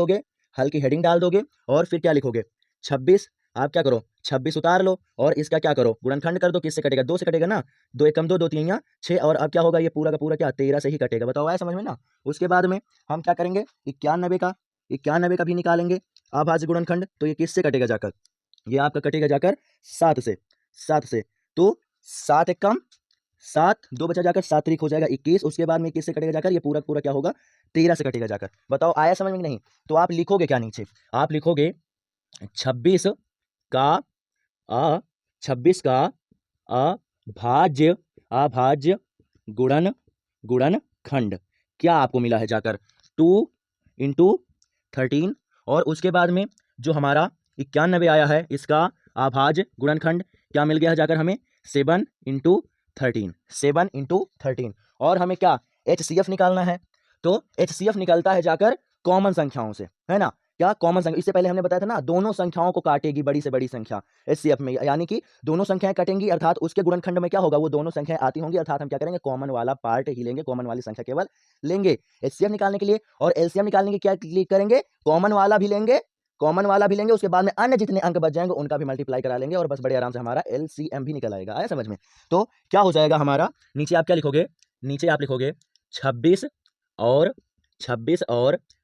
दोगे और फिर क्या लिखोगे, 26, आप क्या करो 26 उतार लो और इसका क्या करो, गुणनखंड कर दो। किससे कटेगा, 2 से कटेगा ना, 2 एकम 2, 2 तीन 6, और अब क्या होगा, ये पूरा का पूरा क्या 13 से ही कटेगा। बताओ आया समझ में ना। उसके बाद में हम क्या करेंगे, 91 का भी निकालेंगे अभाज्य गुणनखंड। तो ये किससे कटेगा जाकर, ये आपका कटेगा जाकर 7 से। तो 7 एकम 7, 2 बचा जाकर 7 तरीक हो जाएगा 21। उसके बाद में 21 से कटेगा जाकर ये पूरा पूरा क्या होगा, 13 से कटेगा जाकर। बताओ आया समझ में नहीं? तो आप लिखोगे क्या नीचे, आप लिखोगे 26 का अभाज्य गुणनखंड क्या आपको मिला है जाकर, 2 × 13। और उसके बाद में जो हमारा 91 आया है, इसका अभाज्य गुणनखंड क्या मिल गया है जाकर हमें, 7 × 13। और हमें क्या HCF निकालना है। तो HCF निकलता है जाकर कॉमन संख्याओं से, है ना। क्या कॉमन संख्या, इससे पहले हमने बताया था ना, दोनों संख्याओं को काटेगी बड़ी से बड़ी संख्या HCF में, यानी कि दोनों संख्याएं कटेंगी, अर्थात उसके गुणनखंड में क्या होगा, वो दोनों संख्याएं आती होंगी, अर्थात हम क्या करेंगे, कॉमन वाला पार्ट ही लेंगे, कॉमन वाली संख्या केवल लेंगे HCF निकालने के लिए। और LCM निकालने के क्या करेंगे, कॉमन वाला भी लेंगे, उसके बाद में अन्य जितने अंक बच जाएंगे उनका भी मल्टीप्लाई करा लेंगे, और बस बड़े आराम से हमारा LCM भी निकल आएगा। आया समझ में? तो क्या हो जाएगा हमारा, नीचे आप क्या लिखोगे, नीचे आप लिखोगे 26 और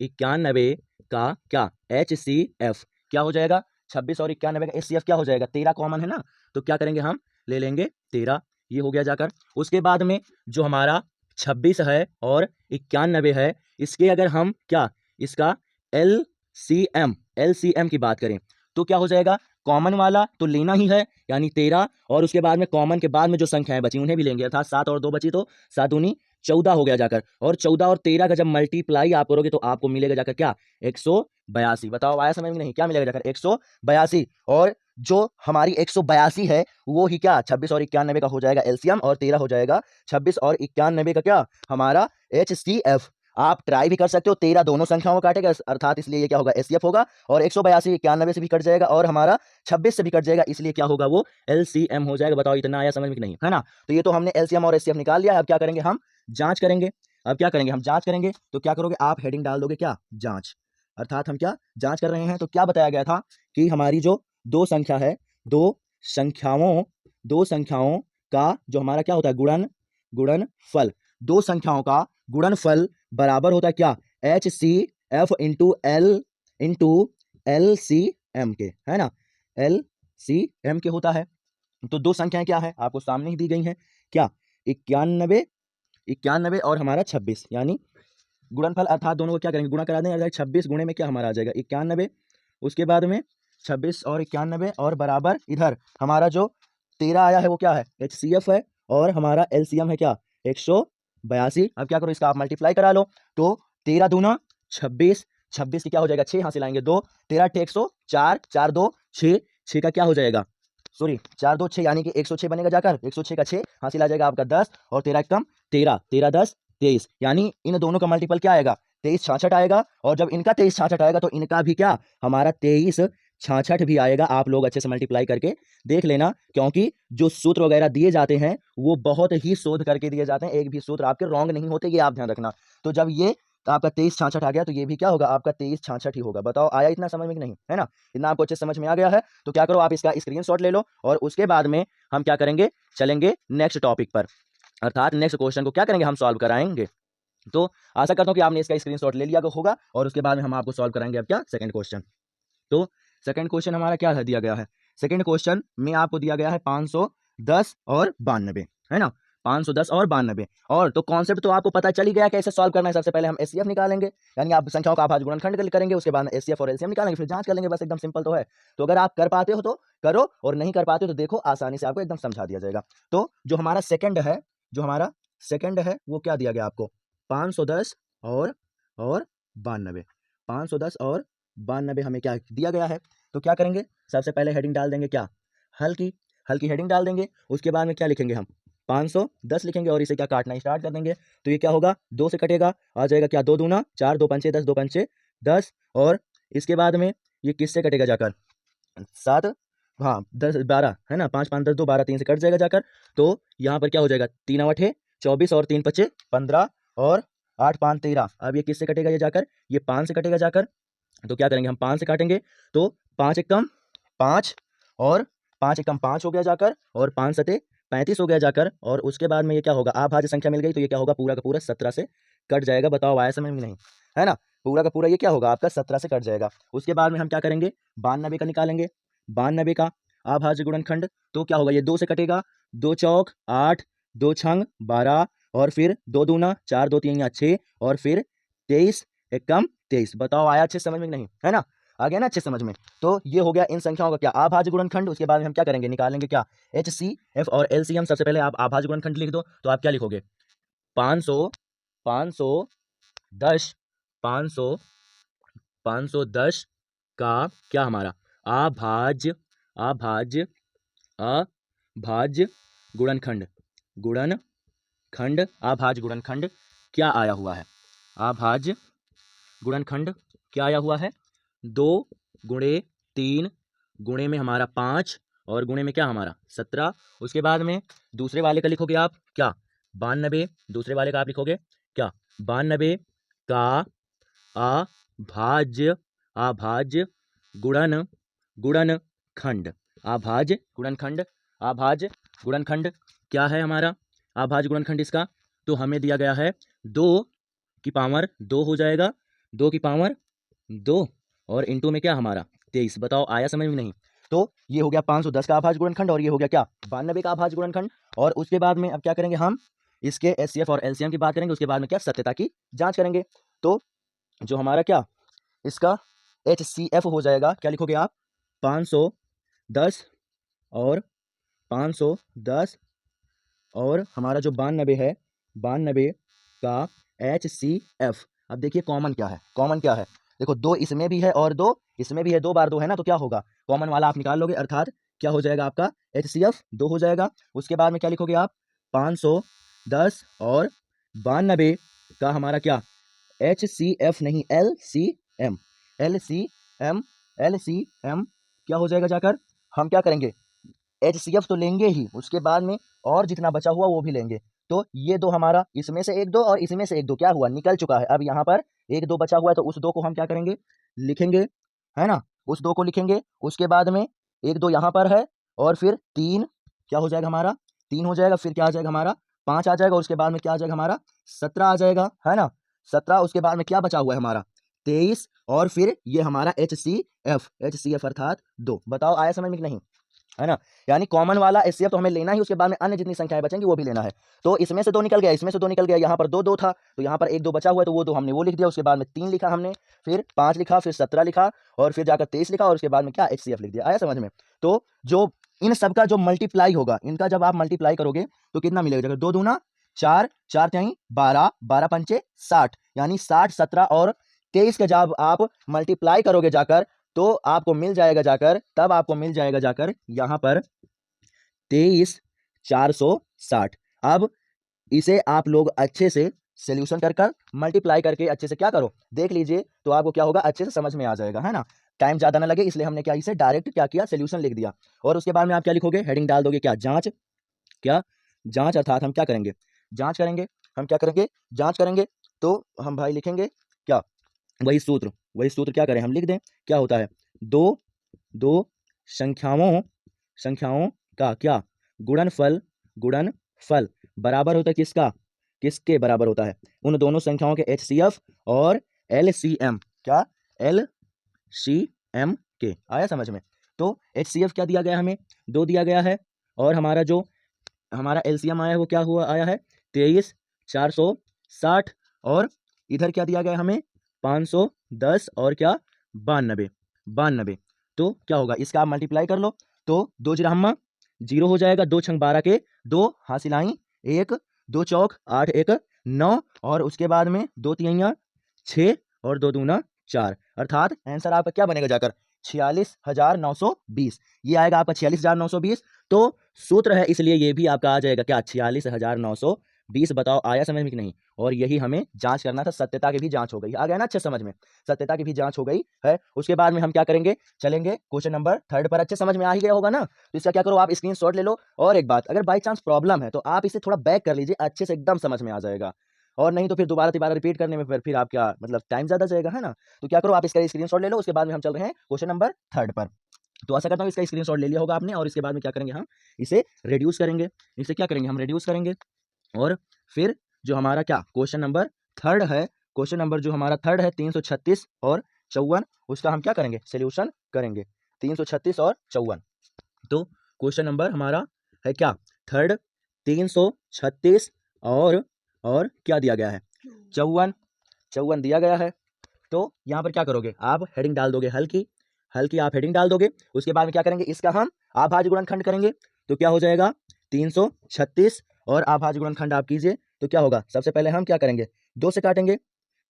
91 का क्या HCF क्या हो जाएगा, 26 और 91 का HCF क्या हो जाएगा, 13 कॉमन है ना, तो क्या करेंगे, हम ले लेंगे 13, ये हो गया जाकर। उसके बाद में जो हमारा 26 है और 91 है, इसके अगर हम क्या इसका LCM की बात करें तो क्या हो जाएगा, कॉमन वाला तो लेना ही है यानी 13, और उसके बाद में कॉमन के बाद में जो संख्याएं बची उन्हें भी लेंगे, अर्थात 7 और 2 बची तो 7 दूनी 14 हो गया जाकर। और 14 और 13 का जब मल्टीप्लाई आप करोगे तो आपको मिलेगा जाकर क्या, 182। बताओ आया समझ में नहीं? क्या मिलेगा जाकर, 182। और जो हमारी 182 है वो ही क्या 26 और 91 का हो जाएगा LCM, और 13 हो जाएगा 26 और 91 का क्या हमारा HCF। आप ट्राई भी कर सकते हो, 13 दोनों संख्याओं को काटेगा, अर्थात इसलिए ये क्या होगा, HCF होगा। और 182 91 से भी कट जाएगा, और हमारा 26 से भी कट जाएगा, इसलिए क्या होगा, वो LCM हो जाएगा। बताओ इतना आया समझ में कि नहीं, है ना। तो ये तो हमने LCM और HCF निकाल लिया है। अब क्या करेंगे, हम जांच करेंगे। हम जांच करेंगे तो क्या करोगे, आप हेडिंग डाल दोगे क्या, जांच। अर्थात हम क्या जांच कर रहे हैं, तो क्या बताया गया था कि हमारी जो दो संख्या है, दो संख्याओं का जो हमारा क्या होता है, गुणनफल, दो संख्याओं का गुणनफल बराबर होता है क्या, HCF × LCM के, है ना। LCM के होता है। तो दो संख्याएं क्या है आपको सामने ही दी गई हैं, क्या 91 और हमारा 26, यानी गुणनफल अर्थात दोनों को क्या करेंगे, गुणा करा देंगे। 26 गुणे में क्या हमारा आ जाएगा 91, उसके बाद में 26 और 91 और बराबर इधर हमारा जो 13 आया है वो क्या है HCF है, और हमारा LCM है क्या 182। अब क्या करो, इसका आप मल्टीप्लाई करा लो। तो 13 दूना 26, 26 की क्या हो जाएगा 6 हासिल आएंगे 2, 13 8 104, 4 2 6, 6 का क्या हो जाएगा, सॉरी 4 2 6 यानी कि 106 बनेगा जाकर, 106 का 6 हासिल आ जाएगा आपका 10, और 13 कम 13, 13 10 23, यानी इन दोनों का मल्टीपल क्या आएगा 23 66 आएगा। और जब इनका 23 66 आएगा तो इनका भी क्या हमारा 23 66 भी आएगा। आप लोग अच्छे से मल्टीप्लाई करके देख लेना, क्योंकि जो सूत्र वगैरह दिए जाते हैं वो बहुत ही शोध करके दिए जाते हैं, एक भी सूत्र आपके रॉन्ग नहीं होते, ये आप ध्यान रखना। तो जब ये आपका 23 66 आ गया तो ये भी क्या होगा आपका 23 66 ही होगा। बताओ आया इतना समझ में कि नहीं, है ना, इतना आपको अच्छे समझ में आ गया है। तो क्या करो, आप इसका स्क्रीनशॉट ले लो, और उसके बाद में हम क्या करेंगे, चलेंगे नेक्स्ट टॉपिक पर, अर्थात नेक्स्ट क्वेश्चन को क्या करेंगे, हम सॉल्व कराएंगे। तो आशा करता हूं कि आपने इसका स्क्रीनशॉट ले लिया होगा, और उसके बाद में हम आपको सॉल्व कराएंगे अब क्या सेकंड क्वेश्चन। तो सेकंड क्वेश्चन हमारा क्या है दिया गया है, सेकंड क्वेश्चन में आपको दिया गया है 510 और 92, है ना, 510 और 92। और तो कॉन्सेप्ट तो आपको पता चल ही गया कैसे सॉल्व करना है। सबसे पहले हम एचसीएफ निकालेंगे, यानी आप संख्याओं का अभाज्य गुणनखंड करेंगे, उसके बाद में एचसीएफ और एलसीएम निकालेंगे, फिर जांच कर लेंगे, बस एकदम सिंपल तो है। तो अगर आप कर पाते हो तो करो, और नहीं कर पाते हो तो देखो, आसानी से आपको एकदम समझा दिया जाएगा। तो जो हमारा सेकंड है, जो हमारा सेकंड है वो क्या दिया गया आपको 510 और 92, 510 और 92 हमें क्या दिया गया है। तो क्या करेंगे, सबसे पहले हेडिंग डाल देंगे क्या हल्की हल्की हेडिंग डाल देंगे। उसके बाद में क्या लिखेंगे हम 510 लिखेंगे, और इसे क्या काटना स्टार्ट कर देंगे। तो ये क्या होगा 2 से कटेगा, आ जाएगा क्या 2 दूना 4, 2 पंचे 10, 2 पंचे 10, और इसके बाद में ये किससे कटेगा जाकर 7, हाँ 10 12, है ना, 5 5 10 2 12, 3 से कट जाएगा जाकर। तो यहाँ पर क्या हो जाएगा 3 8 24 और 3 5 15 और 8 5 13। अब ये किससे कटेगा ये जाकर, ये 5 से कटेगा जाकर। तो क्या करेंगे हम 5 से काटेंगे, तो 5 एकम 5, और 5 एकम 5 हो गया जाकर, और 5 सते 35 हो गया जाकर। और उसके बाद में ये क्या होगा अभाज्य संख्या मिल गई, तो ये क्या होगा पूरा का पूरा 17 से कट जाएगा। बताओ आया समझ में नहीं, है ना, पूरा का पूरा ये क्या होगा आपका 17 से कट जाएगा। उसके बाद में हम क्या करेंगे 92 का निकालेंगे, 92 का अभाज्य गुणनखंड। तो क्या होगा ये 2 से कटेगा, 2 चौक 8, 2 छंग 12, और फिर 2 दूना 4, 2 3 6, और फिर 23 एकम 23। बताओ आया अच्छे समझ में नहीं, है ना, आ गया ना अच्छे समझ में। तो ये हो गया इन संख्याओं का क्या अभाज्य गुणनखंड। उसके बाद में हम क्या करेंगे निकालेंगे क्या HCF और LCM। सबसे पहले आप अभाज्य गुणनखंड लिख दो, तो आप क्या लिखोगे 500 510 500 510 का क्या हमारा अभाज्य अभाज्य अभाज्य गुणनखंड गुणनखंड अभाज्य गुणनखंड क्या आया हुआ है, अभाज्य गुणनखंड क्या आया हुआ है 2 गुणे 3 गुणे में हमारा 5, और गुणे में क्या हमारा 17। उसके बाद में दूसरे वाले का लिखोगे आप क्या 92, दूसरे वाले का आप लिखोगे क्या 92 का अभाज्य अभाज्य गुणनखंड अभाज्य गुणनखंड अभाज्य गुणनखंड क्या है हमारा अभाज्य गुणनखंड इसका। तो हमें दिया गया है 2 की पावर 2 हो जाएगा, 2 की पावर 2, और इंटू में क्या हमारा 23। बताओ आया समझ में नहीं। तो ये हो गया 510 का अभाज्य गुणनखंड, और ये हो गया क्या 92 का अभाज्य गुणनखंड। और उसके बाद में अब क्या करेंगे हम इसके एचसीएफ और एलसीएम की बात करेंगे। उसके बाद में क्या सत्यता की जांच करेंगे। तो जो हमारा क्या इसका HCF हो जाएगा, क्या लिखोगे आप 510 और 510, और हमारा जो 92 है 92 का HCF। अब देखिए कॉमन क्या है, कॉमन क्या है देखो 2 इसमें भी है और 2 इसमें भी है, 2 बार 2 है ना, तो क्या होगा कॉमन वाला आप निकाल लोगे, अर्थात क्या हो जाएगा आपका HCF 2 हो जाएगा। उसके बाद में क्या लिखोगे आप 510 और 92 का हमारा क्या HCF नहीं LCM LCM LCM क्या हो जाएगा जाकर। हम क्या करेंगे HCF तो लेंगे ही, उसके बाद में और जितना बचा हुआ वो भी लेंगे। तो ये 2 हमारा इसमें से 1 2 और इसमें से 1 2 क्या हुआ निकल चुका है। अब यहाँ पर 1 2 बचा हुआ है, तो उस 2 को हम क्या करेंगे लिखेंगे, है ना, उस 2 को लिखेंगे। उसके बाद में 1 2 यहाँ पर है, और फिर 3 क्या हो जाएगा हमारा 3 हो जाएगा, फिर क्या आ जाएगा हमारा 5 आ जाएगा, उसके बाद में क्या आ जाएगा हमारा 17 आ जाएगा, है ना 17। उसके बाद में क्या बचा हुआ है हमारा 23 और फिर ये हमारा HCF अर्थात 2। बताओ आया समझ में कि नहीं, है ना। यानी कॉमन वाला HCF तो हमें लेना ही, उसके बाद में अन्य जितनी संख्याएं बचेंगी वो भी लेना है। तो इसमें से 2 निकल गया, इसमें से 2 निकल गया, यहाँ पर 2 था, तो यहाँ पर 1 2 बचा हुआ है, तो वो 2 हमने वो लिख दिया। उसके बाद में 3 लिखा हमने, फिर 5 लिखा, फिर 17 लिखा, और फिर जाकर 23 लिखा, और उसके बाद में क्या HCF लिख दिया। आया समझ में। तो जो इन सबका जो मल्टीप्लाई होगा, इनका जब आप मल्टीप्लाई करोगे तो कितना मिलेगा, 2 दूना 4, 4 तिहाई 12, 12 पंचे 60, यानी 60, 17 और 23 का जब आप मल्टीप्लाई करोगे जाकर, तो आपको मिल जाएगा जाकर, तब आपको मिल जाएगा जाकर यहाँ पर 23,460। अब इसे आप लोग अच्छे से सोल्यूशन कर कर मल्टीप्लाई करके अच्छे से क्या करो, देख लीजिए, तो आपको क्या होगा, अच्छे से समझ में आ जाएगा, है ना। टाइम ज़्यादा ना लगे, इसलिए हमने क्या इसे डायरेक्ट क्या किया, सोल्यूशन लिख दिया। और उसके बाद में आप क्या लिखोगे, हेडिंग डाल दोगे, क्या जांच, क्या जांच, अर्थात हम क्या करेंगे, जांच करेंगे, हम क्या करेंगे, जांच करेंगे। तो हम भाई लिखेंगे क्या, वही सूत्र क्या करें, हम लिख दें, क्या होता है, दो संख्याओं का क्या गुणनफल बराबर होता है किसका, किसके बराबर होता है, उन दोनों संख्याओं के HCF और LCM, क्या LCM के। आया समझ में। तो HCF क्या दिया गया हमें, 2 दिया गया है, और हमारा जो हमारा LCM आया है वो क्या हुआ, आया है 23,460, और इधर क्या दिया गया हमें 510 और क्या 92। तो क्या होगा, इसका आप मल्टीप्लाई कर लो, तो 2 जिरहम्मा 0 हो जाएगा, 2 छंग 12 के 2 हासिल आई 1, 2 चौक 8 1 9, और उसके बाद में 2 तिहैया 6 और 2 दूना 4, अर्थात आंसर आपका क्या बनेगा जाकर 46,920। ये आएगा आपका 46,920। तो सूत्र है, इसलिए ये भी आपका आ जाएगा क्या 46,920। बताओ आया समझ में कि नहीं। और यही हमें जांच करना था, सत्यता की भी जांच हो गई, आ गया ना अच्छे समझ में, सत्यता की भी जांच हो गई है। उसके बाद में हम क्या करेंगे, चलेंगे क्वेश्चन नंबर 3 पर। अच्छे समझ में आ ही गया होगा ना, तो इसका क्या करो, आप स्क्रीनशॉट ले लो। और एक बात, अगर बाई चांस प्रॉब्लम है तो आप इसे थोड़ा बैक कर लीजिए, अच्छे से एकदम समझ में आ जाएगा, और नहीं तो फिर दोबारा रिपीट करने में फिर आप क्या मतलब टाइम ज्यादा जाएगा, है ना। तो क्या करो, आप इसका स्क्रीनशॉट ले लो। उसके बाद में हम चल रहे हैं क्वेश्चन नंबर 3 पर। तो आशा करता हूँ इसका स्क्रीनशॉट ले लिया होगा आपने, और इसके बाद में क्या करेंगे, हम इसे रिड्यूस करेंगे, इसे क्या करेंगे, हम रिड्यूस करेंगे, और फिर जो हमारा क्या क्वेश्चन नंबर 3 है, क्वेश्चन नंबर जो हमारा 3 है 336 और 54, उसका हम क्या करेंगे, सोल्यूशन करेंगे 336 और 54। तो क्वेश्चन नंबर हमारा है क्या 3 336 और क्या दिया गया है 54 दिया गया है। तो यहाँ पर क्या करोगे, आप हेडिंग डाल दोगे हल्की आप हेडिंग डाल दोगे। उसके बाद में क्या करेंगे, इसका हम आभाज्य गुणनखंड करेंगे। तो क्या हो जाएगा 336 और आभाज्य गुणनखंड आप कीजिए, तो क्या होगा, सबसे पहले हम क्या करेंगे, 2 से काटेंगे,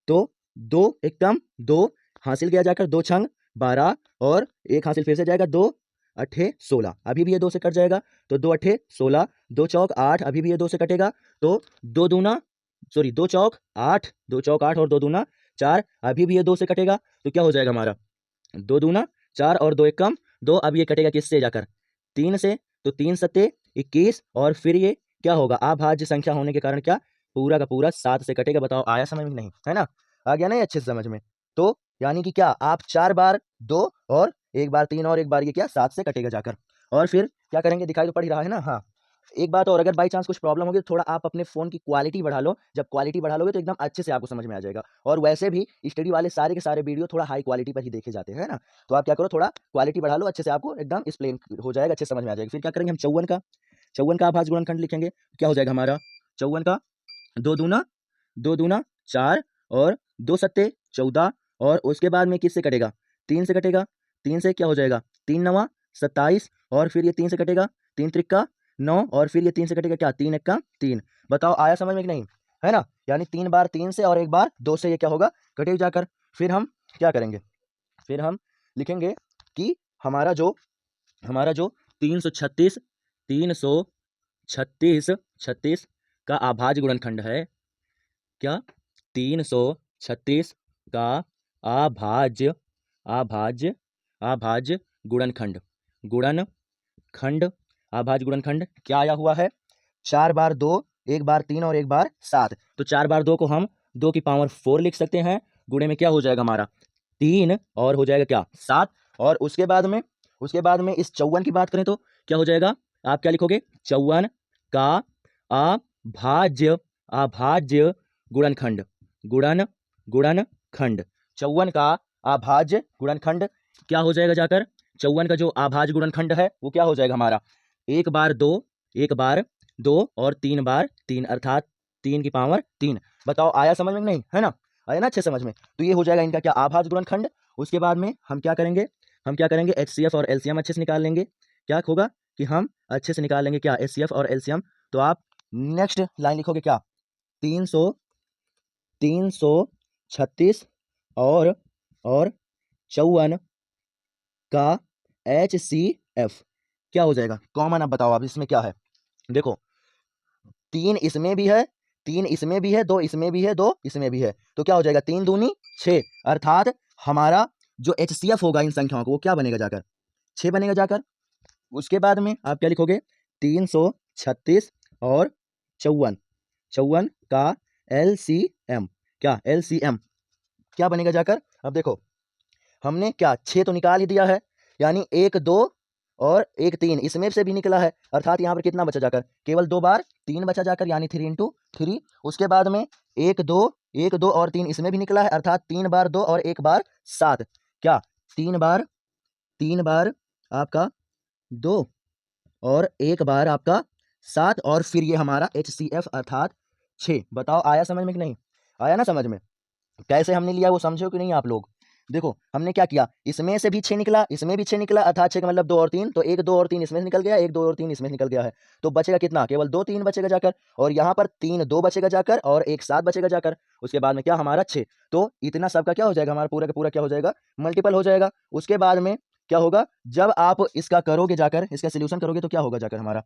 तो 2 एकदम 2 हासिल किया जाकर 2 छंग 12 और 1 हासिल फिर से जाएगा, 2 अट्ठे 16, अभी भी ये 2 से कट जाएगा, तो 2 अट्ठे 16, 2 चौक 8, अभी भी ये 2 से कटेगा, तो 2 चौक 8, 2 चौक 8 और 2 दूना 4, अभी भी ये 2 से कटेगा, तो क्या हो जाएगा हमारा 2 दूना 4 और 2 एकम 2, अब ये कटेगा किससे जाकर 3 से, तो 3 सत्ते 21, और फिर ये क्या होगा, अभाज्य संख्या होने के कारण क्या पूरा का पूरा 7 से कटेगा। बताओ आया समझ में नहीं, है ना, आ गया नहीं अच्छे से समझ में। तो यानी कि क्या आप 4 बार 2 और 1 बार 3 और 1 बार ये क्या 7 से कटेगा जाकर। और फिर क्या करेंगे, दिखाई तो पड़ ही रहा है ना। हाँ, एक बात और, अगर बाई चांस कुछ प्रॉब्लम होगी तो थोड़ा आप अपने फ़ोन की क्वालिटी बढ़ा लो, जब क्वालिटी बढ़ा लोगे तो एकदम अच्छे से आपको समझ में आ जाएगा। और वैसे भी स्टडी वाले सारे के सारे वीडियो थोड़ा हाई क्वालिटी पर ही देखे जाते हैं, है ना। तो आप क्या करो, थोड़ा क्वालिटी बढ़ा लो, अच्छे से आपको एकदम एक्सप्लेन हो जाएगा, अच्छे से समझ में आ जाएगा। फिर क्या करेंगे, हम 54 का अभाज्य गुणनखंड लिखेंगे, क्या हो जाएगा हमारा 54 का 2 दूना 4 और 2 सत्ते 14, और उसके बाद में किससे कटेगा 3 से कटेगा, 3 से क्या हो जाएगा 3 नवा 27, और फिर ये 3 से कटेगा 3 त्रिक्का 9, और फिर ये 3 से कटेगा क्या 3 एक्का 3। बताओ आया समझ में कि नहीं, है ना। यानी 3 बार 3 से और 1 बार 2 से ये क्या होगा कटेगा जाकर। फिर हम क्या करेंगे, फिर हम लिखेंगे कि हमारा जो 336 का अभाज्य गुणनखंड है, क्या 336 का अभाज्य गुणनखंड अभाज्य गुणनखंड क्या आया हुआ है, 4 बार 2, 1 बार 3 और 1 बार 7। तो 4 बार 2 को हम 2 की पावर 4 लिख सकते हैं, गुणे में क्या हो जाएगा हमारा 3 और हो जाएगा क्या 7। और उसके बाद में इस 54 की बात करें तो क्या हो जाएगा, आप क्या लिखोगे 54 का अभाज्य गुणनखंड 54 का अभाज्य गुणनखंड क्या हो जाएगा जाकर, 54 का जो अभाज्य गुणनखंड है वो क्या हो जाएगा हमारा, 1 बार 2, 1 बार 2 और 3 बार 3, अर्थात 3 की पावर 3। बताओ आया समझ में कि नहीं, है ना, आया ना अच्छे समझ में। तो ये हो जाएगा इनका क्या, अभाज्य गुणनखंड। उसके बाद में हम क्या करेंगे, HCF और LCM अच्छे से निकाल लेंगे। क्या होगा कि हम अच्छे से निकाल लेंगे क्या, HCF और LCM। तो आप नेक्स्ट लाइन लिखोगे क्या, 336 और 54 का HCF क्या हो जाएगा कॉमन। अब बताओ आप इसमें क्या है, देखो 3 इसमें भी है, 3 इसमें भी है, 2 इसमें भी है, 2 इसमें भी है, तो क्या हो जाएगा 3 दूनी 6, अर्थात हमारा जो HCF होगा इन संख्याओं को वो क्या बनेगा जाकर, 6 बनेगा जाकर। उसके बाद में आप क्या लिखोगे, 336 और 54 का LCM क्या, LCM क्या बनेगा जाकर। अब देखो हमने क्या 6 तो निकाल ही दिया है, यानी 1 2 और 1 3 इसमें से भी निकला है, अर्थात यहाँ पर कितना बचा जाकर, केवल 2 बार 3 बचा जाकर, यानी 3 इंटू 3। उसके बाद में 1 2 और 3 इसमें भी निकला है, अर्थात 3 बार 2 और 1 बार 7, क्या 3 बार आपका 2 और 1 बार आपका 7, और फिर ये हमारा HCF अर्थात 6। बताओ आया समझ में कि नहीं, आया ना समझ में। कैसे हमने लिया वो समझो कि नहीं आप लोग। देखो हमने क्या किया, इसमें से भी 6 निकला, इसमें भी 6 निकला, अर्थात 6 का मतलब 2 और 3, तो 1 2 और 3 इसमें से निकल गया, 1 2 और 3 इसमें से निकल गया है, तो बचेगा कितना, केवल 2 3 बचेगा जाकर, और यहाँ पर 3 2 बचेगा जाकर और 1 7 बचेगा जाकर। उसके बाद में क्या हमारा 6, तो इतना सबका क्या हो जाएगा, हमारा पूरा का पूरा क्या हो जाएगा, मल्टीपल हो जाएगा। उसके बाद में क्या होगा, जब आप इसका करोगे जाकर, इसका सोल्यूशन करोगे तो क्या होगा जाकर हमारा,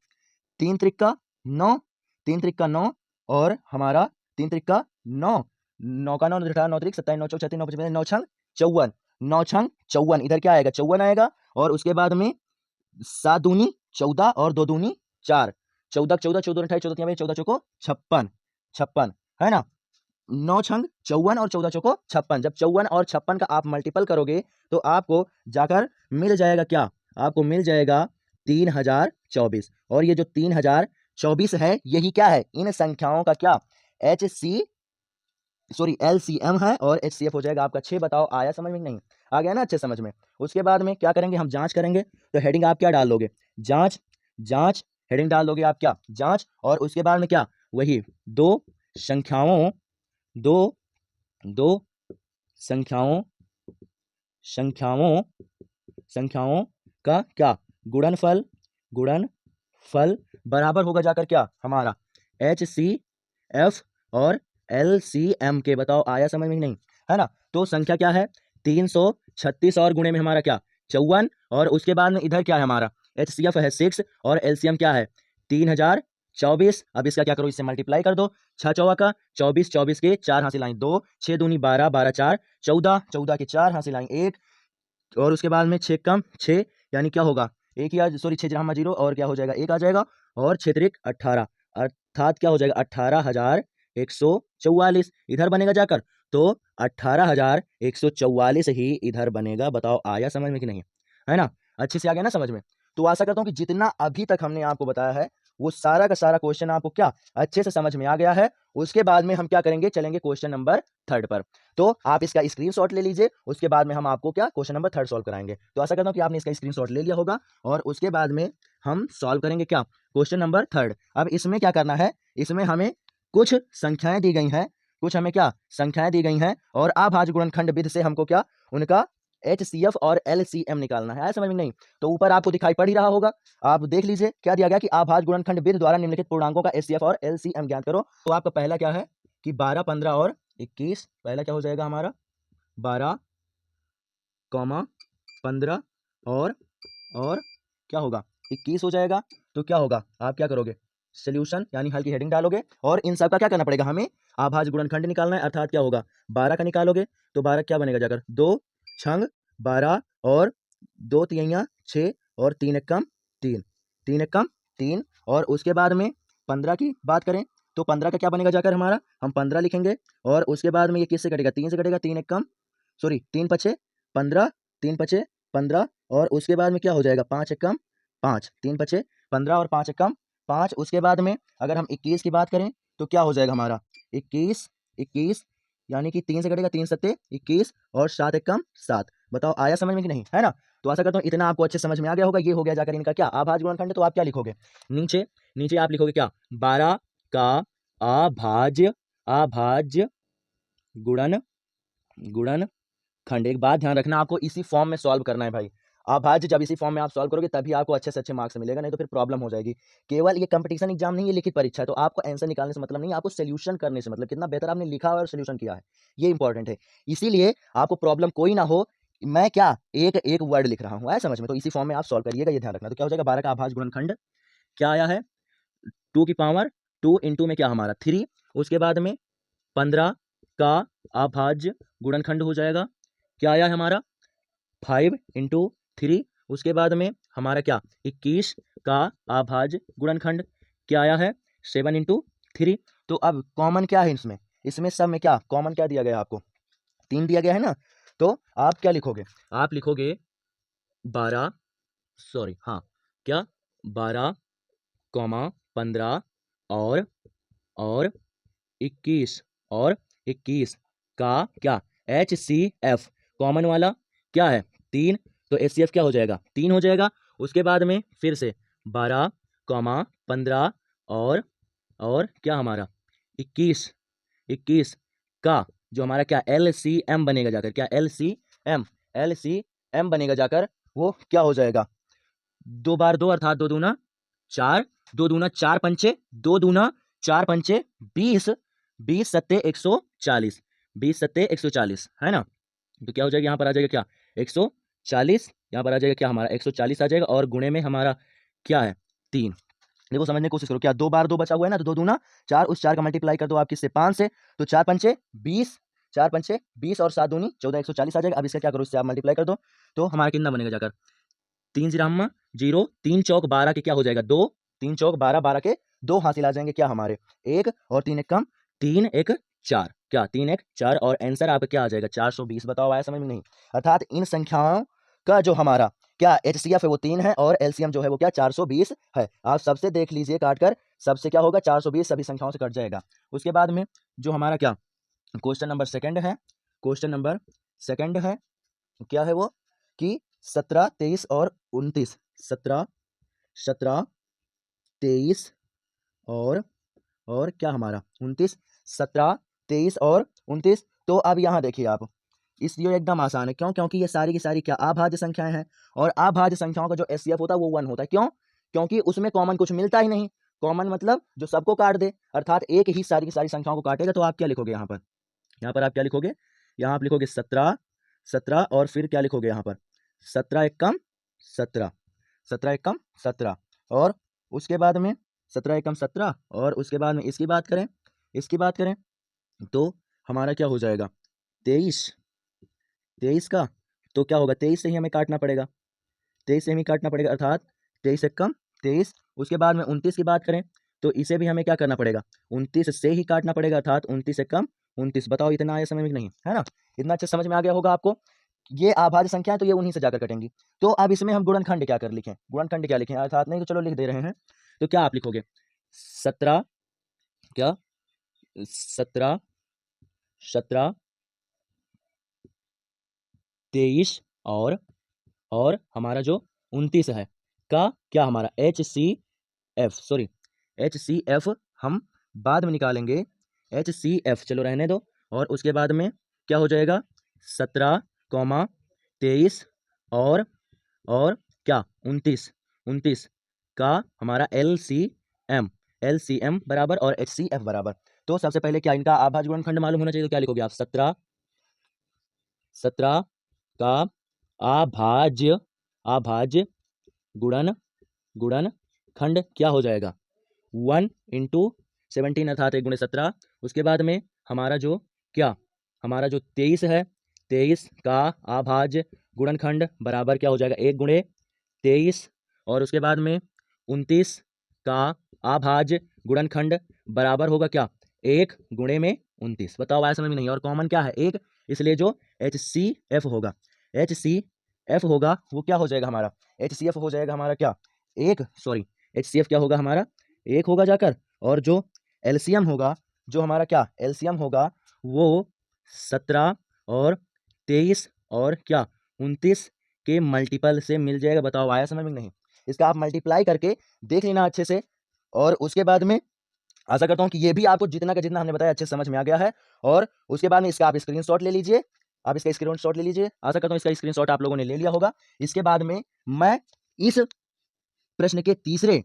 3 त्रिक 9, 3 त्रिक 9 और हमारा 3 त्रिक 9, 9 का 9 18 9 त्रिक 27 9 चौक 36 9 55 9 छंग 54, 9 छंग 54, इधर क्या आएगा 54 आएगा, और उसके बाद में 7 दूनी 14 और 2 दूनी 4, 14 14 14 28 14 93 14 चौको 56 56, है ना, 9 छंग 54 और 14 चौको 56। जब 54 और 56 का आप मल्टीपल करोगे तो आपको जाकर मिल जाएगा क्या, आपको मिल जाएगा 3024, और ये जो 3024 है यही क्या है, इन संख्याओं का क्या LCM है, और HCF हो जाएगा आपका 6। बताओ आया समझ में कि नहीं, आ गया ना अच्छे समझ में। उसके बाद में क्या करेंगे, हम जांच करेंगे, तो हेडिंग आप क्या डाल लोगे, जांच, जांच हेडिंग डाल दोगे आप क्या, जांच, और उसके बाद में क्या, वही दो संख्याओं संख्याओं संख्याओं का क्या गुणनफल बराबर होगा जाकर क्या हमारा HCF और LCM के। बताओ आया समझ में कि नहीं, है ना। तो संख्या क्या है 336 और गुणे में हमारा क्या 54, और उसके बाद में इधर क्या है हमारा HCF है 6 और LCM क्या है 3024। अब इसका क्या करो, इससे मल्टीप्लाई कर दो, 6 चौका का 24, 24 के 4 हासिल आएंगे 2, 6 दूनी 12, 12 4 14, 14 के 4 हासिल आएंगे 1, और उसके बाद में 6 कम 6, यानी क्या होगा एक ही, सॉरी 6 जहाँ 0 और क्या हो जाएगा 1 आ जाएगा, और 6 त्रिक 18, अर्थात क्या हो जाएगा 18,144 इधर बनेगा जाकर, तो 18,144 ही इधर बनेगा। बताओ आया समझ में कि नहीं, है ना, अच्छे से आ गया ना समझ में। तो आशा करता हूँ कि जितना अभी तक हमने आपको बताया है वो सारा का सारा क्वेश्चन आपको क्या अच्छे से समझ में आ गया है। उसके बाद में हम क्या करेंगे, चलेंगे क्वेश्चन नंबर 3 पर। तो आप इसका स्क्रीनशॉट ले लीजिए, उसके बाद में हम आपको क्या क्वेश्चन नंबर 3 सॉल्व कराएंगे। तो आशा करता हूँ कि आपने इसका स्क्रीनशॉट ले लिया होगा, और उसके बाद में हम सॉल्व करेंगे क्या क्वेश्चन नंबर 3। अब इसमें क्या करना है, इसमें हमें कुछ संख्याएं दी गई हैं, कुछ हमें क्या संख्याएं दी गई हैं, और अभाज्य गुणनखंड विधि से हमको क्या उनका HCF और LCM निकालना है समझ में नहीं। तो ऊपर आपको दिखाई पड़ ही रहा होगा, आप देख लीजिए क्या दिया गया कि अभाज्य गुणनखंड विधि द्वारा निम्नलिखित पूर्णांकों का HCF और LCM ज्ञात करो। तो आपका पहला क्या है कि 12 15 और 21, पहला क्या हो जाएगा हमारा 12, 15 और क्या होगा 21 हो जाएगा। तो क्या होगा, आप क्या करोगे सोल्यूशन यानी हल की हेडिंग डालोगे, और इन सब का क्या करना पड़ेगा, हमें अभाज्य गुणनखंड निकालना है, अर्थात क्या होगा 12 का निकालोगे तो 12 क्या बनेगा जाकर 2 छंग 12 और 2 तिहाइयाँ 6 और 3 एकम 3, 3 एकम 3, और उसके बाद में 15 की बात करें तो 15 का क्या बनेगा जाकर हमारा, हम 15 लिखेंगे, और उसके बाद में ये किससे कटेगा 3 से कटेगा, 3 एकम सॉरी 3 पचे 15, 3 पचे 15, और उसके बाद में क्या हो जाएगा 5 एकम 5, 3 पचे 15 और 5 एकम 5। उसके बाद में अगर हम 21 की बात करें तो क्या हो जाएगा हमारा 21 21 यानी कि 3 से कटेगा, 3 सत्ते 21 और 7 एक कम 7। बताओ आया समझ में कि नहीं, है ना? तो आशा करता हूँ इतना आपको अच्छे समझ में आ गया होगा। ये हो गया जाकर इनका क्या अभाज्य गुणनखंड। तो आप क्या लिखोगे नीचे, नीचे आप लिखोगे क्या 12 का अभाज्य गुणन गुणनखंड। एक बात ध्यान रखना, आपको इसी फॉर्म में सॉल्व करना है भाई। अभाज्य जब इसी फॉर्म में आप सॉल्व करोगे तभी आपको अच्छे से अच्छे मार्क्स मिलेगा, नहीं तो फिर प्रॉब्लम हो जाएगी। केवल ये कंपटीशन एग्जाम नहीं है, लिखित परीक्षा है, तो आपको आंसर निकालने से मतलब नहीं, आपको सोल्यूशन करने से मतलब कितना बेहतर आपने लिखा और सोल्यूशन किया है, ये इंपॉर्टेंट है। इसीलिए आपको प्रॉब्लम कोई ना हो, मैं क्या एक एक वर्ड लिख रहा हूँ, आया समझ में? तो इसी फॉर्म में आप सॉल्व करिएगा, ये ध्यान रखना। तो क्या हो जाएगा 12 का अभाज्य गुणनखंड क्या आया है 2 की पावर 2 इंटू में क्या हमारा 3, उसके बाद में 15 का अभाज्य गुणनखंड हो जाएगा क्या आया है हमारा 5 इंटू 3, उसके बाद में हमारा क्या 21 का अभाज्य गुणनखंड क्या आया है 7 इंटू 3। तो अब कॉमन क्या है इसमें, इसमें सब में क्या कॉमन क्या दिया गया है आपको 3 दिया गया है ना। तो आप क्या लिखोगे, आप लिखोगे 12 सॉरी हाँ क्या 12 कॉमा 15 और 21 और 21 का क्या HCF कॉमन वाला क्या है 3, तो HCF क्या हो जाएगा 3 हो जाएगा। उसके बाद में फिर से 12 कॉमा 15 और क्या हमारा 21 का जो हमारा क्या LCM बनेगा जाकर, क्या LCM बनेगा जाकर, वो क्या हो जाएगा 2 बार 2 अर्थात 2 दूना 4, 2 दूना 4 पंचे 2 दूना 4 पंचे 20, 20 सत्ते 140, 20 सत्ते 140 है ना। तो क्या हो जाएगा यहाँ पर आ जाएगा क्या 140, यहाँ पर आ जाएगा क्या हमारा 140 आ जाएगा, और गुणे में हमारा क्या है 3। देखो समझने की कोशिश करो, क्या 2 बार 2 बचा हुआ है ना, तो 2 दूना 4, उस 4 का मल्टीप्लाई कर दो आप किससे 5 से, तो 4 पंचे 20, 4 पंचे 20 और 7 दूनी 14, 140 आ जाएगा। अब इसका क्या करो, इससे आप मल्टीप्लाई कर दो, तो हमारा कितना बनेगा जाकर 3 जीरो 0, 3 चौक 12 के क्या हो जाएगा 2, 3 चौक 12, 12 के 2 हासिल आ जाएंगे क्या हमारे 1, और 3 एक कम 3 1 4, क्या 3 1 4, और आंसर आपका क्या आ जाएगा 420। बताओ आया समझ में नहीं। अर्थात इन संख्याओं का जो हमारा क्या HCF है वो 3 है, और LCM जो है वो क्या 420 है। आप सबसे देख लीजिए काट कर, सबसे क्या होगा 420, सभी संख्याओं से कट जाएगा। उसके बाद में जो हमारा क्या क्वेश्चन नंबर सेकंड है, क्वेश्चन नंबर सेकंड है क्या है वो कि 17 23 और 29, 17 17 23 और क्या हमारा 29, 17 23 और 29। तो अब यहाँ देखिए आप, इस ये एकदम आसान है, क्यों, क्योंकि ये सारी की सारी क्या अभाज्य संख्याएं हैं, और अभाज्य संख्याओं का जो HCF होता है वो 1 होता है। क्यों, क्योंकि उसमें कॉमन कुछ मिलता ही नहीं। कॉमन मतलब जो सबको काट दे, अर्थात एक ही सारी की सारी संख्याओं को काटेगा। तो आप क्या लिखोगे यहाँ पर, यहाँ पर आप क्या लिखोगे, यहाँ आप लिखोगे 17 17, और फिर क्या लिखोगे यहाँ पर 17 एक कम 17, 17 एक कम 17, और उसके बाद में 17 एक कम 17, और उसके बाद में इसकी बात करें, इसकी बात करें तो हमारा क्या हो जाएगा 23, 23 का तो क्या होगा 23 से ही हमें काटना पड़ेगा, 23 से हमें काटना पड़ेगा, अर्थात 23 एक कम 23। उसके बाद में 29 की बात करें तो इसे भी हमें क्या करना पड़ेगा 29 से ही काटना पड़ेगा, अर्थात 29 एक कम 29। बताओ इतना आया समझ में नहीं, है ना? इतना अच्छा समझ में आ गया होगा आपको। ये अभाज्य संख्या है तो ये उन्हीं से जाकर कटेंगी। तो अब इसमें हम गुणनखंड क्या कर लिखें, गुणनखंड क्या लिखें, अर्थात नहीं तो चलो लिख दे रहे हैं। तो क्या आप लिखोगे 17 क्या 17 17 23 और हमारा जो 29 है का क्या हमारा HCF हम बाद में निकालेंगे, HCF चलो रहने दो। और उसके बाद में क्या हो जाएगा 17 कॉमा 23 और क्या 29 का हमारा LCM बराबर और HCF बराबर। तो सबसे पहले क्या इनका अभाज्य गुणनखंड मालूम होना चाहिए, तो क्या लिखोगे आप 17 का अभाज्य गुणनखंड क्या हो जाएगा 1 इंटू 17, अर्थात 1 गुणे 17। उसके बाद में हमारा जो क्या हमारा जो 23 है, 23 का अभाज्य गुणनखंड बराबर क्या हो जाएगा 1 गुणे 23, और उसके बाद में 29 का अभाज्य गुणनखंड बराबर होगा क्या 1 गुणे में 29। बताओ आया समझ में नहीं, और कॉमन क्या है 1, इसलिए जो HCF होगा वो क्या हो जाएगा हमारा HCF हो जाएगा हमारा क्या HCF क्या होगा हमारा 1 होगा जाकर, और जो LCM होगा, जो हमारा क्या LCM होगा वो 17 और 23 और क्या 29 के मल्टीपल से मिल जाएगा। बताओ आया समझ में नहीं? इसका आप मल्टीप्लाई करके देख लेना अच्छे से, और उसके बाद में आशा करता हूँ कि ये भी आपको जितना का जितना हमने बताया अच्छे से समझ में आ गया है। और उसके बाद में इसका आप स्क्रीनशॉट ले लीजिए, आप इसका स्क्रीनशॉट ले लीजिए। आशा करता हूँ इसका स्क्रीनशॉट आप लोगों ने ले लिया होगा। इसके बाद में मैं इस प्रश्न के तीसरे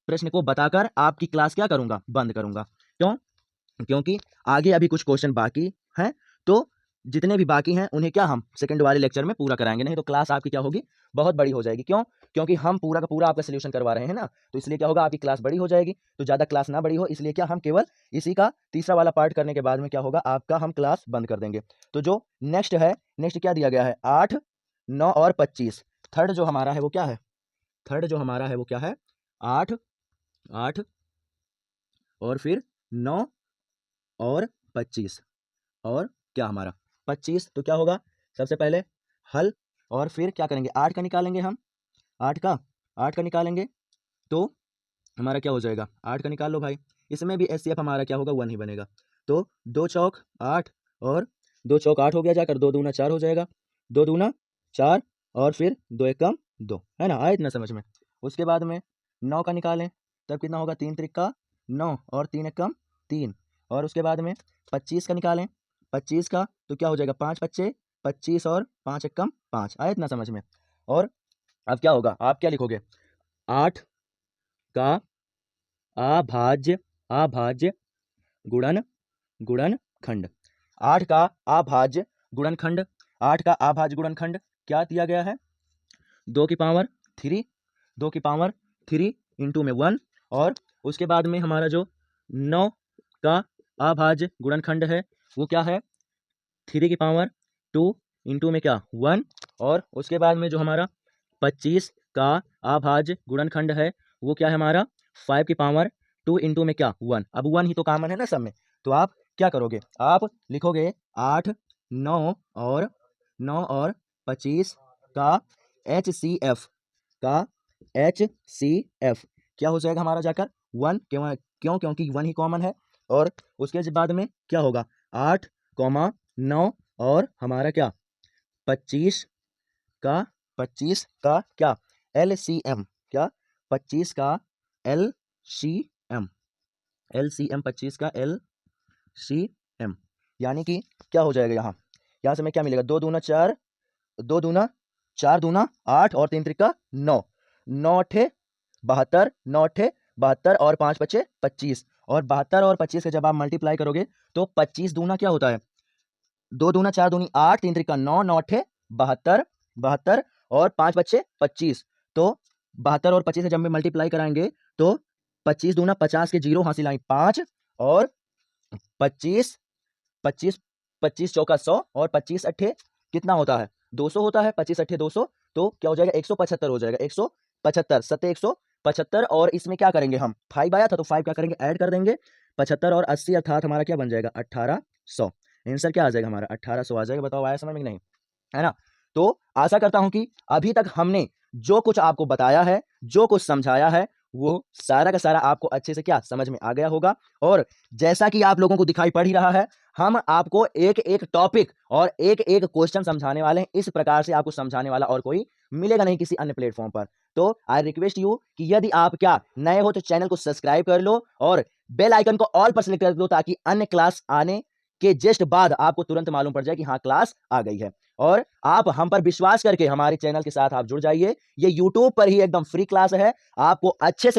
प्रश्न को बताकर आपकी क्लास क्या करूंगा, बंद करूंगा। क्यों? क्योंकि आगे अभी कुछ क्वेश्चन बाकी हैं, तो जितने भी बाकी हैं उन्हें क्या हम सेकंड वाले लेक्चर में पूरा कराएंगे, नहीं तो क्लास आपकी क्या होगी, बहुत बड़ी हो जाएगी। क्यों? क्योंकि हम पूरा का पूरा आपका सोल्यूशन करवा रहे हैं ना, तो इसलिए क्या होगा, आपकी क्लास बड़ी हो जाएगी। तो ज़्यादा क्लास ना बड़ी हो, इसलिए क्या हम केवल इसी का तीसरा वाला पार्ट करने के बाद में क्या होगा, आपका हम क्लास बंद कर देंगे। तो जो नेक्स्ट है, नेक्स्ट क्या दिया गया है, 8, 9 और 25। थर्ड जो हमारा है वो क्या है, थर्ड जो हमारा है वो क्या है, 8, 8 और फिर 9 और 25, और क्या हमारा 25। तो क्या होगा, सबसे पहले हल, और फिर क्या करेंगे, 8 का निकालेंगे हम, 8 का, 8 का निकालेंगे तो हमारा क्या हो जाएगा, 8 का निकाल लो भाई। इसमें भी एचसीएफ हमारा क्या होगा, 1 ही बनेगा। तो 2 चौक 8 और 2 चौक 8 हो गया जाकर, 2 दूना 4 हो जाएगा, 2 दूना 4 और फिर 2 एक कम 2, है ना, आया इतना समझ में। उसके बाद में 9 का निकालें, तब कितना होगा, 3 त्रिक 9 और 3 एक कम 3। और उसके बाद में 25 का निकालें, 25 का तो क्या हो जाएगा, 5 बच्चे 25 और 5 एक कम 5, आया इतना समझ में। और अब क्या होगा, आप क्या लिखोगे, 8 का अभाज्य, अभाज्य गुणन, गुणनखंड। 8 का अभाज्य गुणनखंड, 8 का अभाज्य गुणनखंड क्या दिया गया है, 2 की पावर 3, 2 की पावर 3 इंटू में 1। और उसके बाद में हमारा जो 9 का अभाज्य गुणनखंड है वो क्या है, 3 की पावर 2 इंटू में क्या 1। और उसके बाद में जो हमारा 25 का अभाज्य गुणनखंड है वो क्या है हमारा, 5 की पावर 2 इंटू में क्या 1। अब 1 ही तो कॉमन है ना सब में, तो आप क्या करोगे, आप लिखोगे 8, 9 और 9 और 25 का HCF, का HCF क्या हो जाएगा हमारा जाकर 1। क्यों? क्योंकि 1 ही कॉमन है। और उसके बाद में क्या होगा, 8, 9 और हमारा क्या 25 का, 25 का क्या LCM, क्या 25 का LCM, LCM 25 का LCM, यानी कि क्या हो जाएगा, यहाँ से हमें क्या मिलेगा, 2 दूना 4, 2 दूना 4 दूना 8 और 3 त्रिका 9, 9 अठे 72, 9 अठे 72 और 5 बचे 25। और 72 और 25 से जब आप मल्टीप्लाई करोगे तो 25 दूना क्या होता है, 2 दूना 4 दूनी 8, 3 त्रिका 9, 9 अठे 72, 72 और 5 बच्चे 25। तो 72 और 25 से जब में मल्टीप्लाई कराएंगे तो 25 दूना 50 के जीरो हासिल आई 5, और 25, 25, 25 चौका 100 और 25 अट्ठे कितना होता है, 200 होता है, 25 अट्ठे 200, तो क्या हो जाएगा 175 हो जाएगा, 175 सत्ते 175। और इसमें क्या करेंगे हम, 5 आया था तो 5 क्या करेंगे, ऐड कर देंगे, 75 और 80 अर्थात हमारा क्या बन जाएगा 1800। आंसर क्या आ जाएगा हमारा 1800 आ जाएगा। बताओ आया समझ में कि नहीं, है ना। तो आशा करता हूं कि अभी तक हमने जो कुछ आपको बताया है, जो कुछ समझाया है, वो सारा का सारा आपको अच्छे से क्या समझ में आ गया होगा। और जैसा कि आप लोगों को दिखाई पड़ ही रहा है, हम आपको एक एक टॉपिक और एक एक क्वेश्चन समझाने वाले हैं। इस प्रकार से आपको समझाने वाला और कोई मिलेगा नहीं किसी अन्य प्लेटफॉर्म पर। तो आई रिक्वेस्ट यू कि यदि आप क्या नए हो तो चैनल को सब्सक्राइब कर लो और बेल आइकन को ऑल पर सेलेक्ट कर दो, ताकि अन्य क्लास आने के जस्ट बाद आपको तुरंत मालूम पड़ जाए कि हाँ क्लास आ गई है। और आप हम पर विश्वास करके हमारे चैनल के साथ आप जुड़ जाइए। ये यूट्यूब पर ही एकदम फ्री क्लास है, आपको अच्छे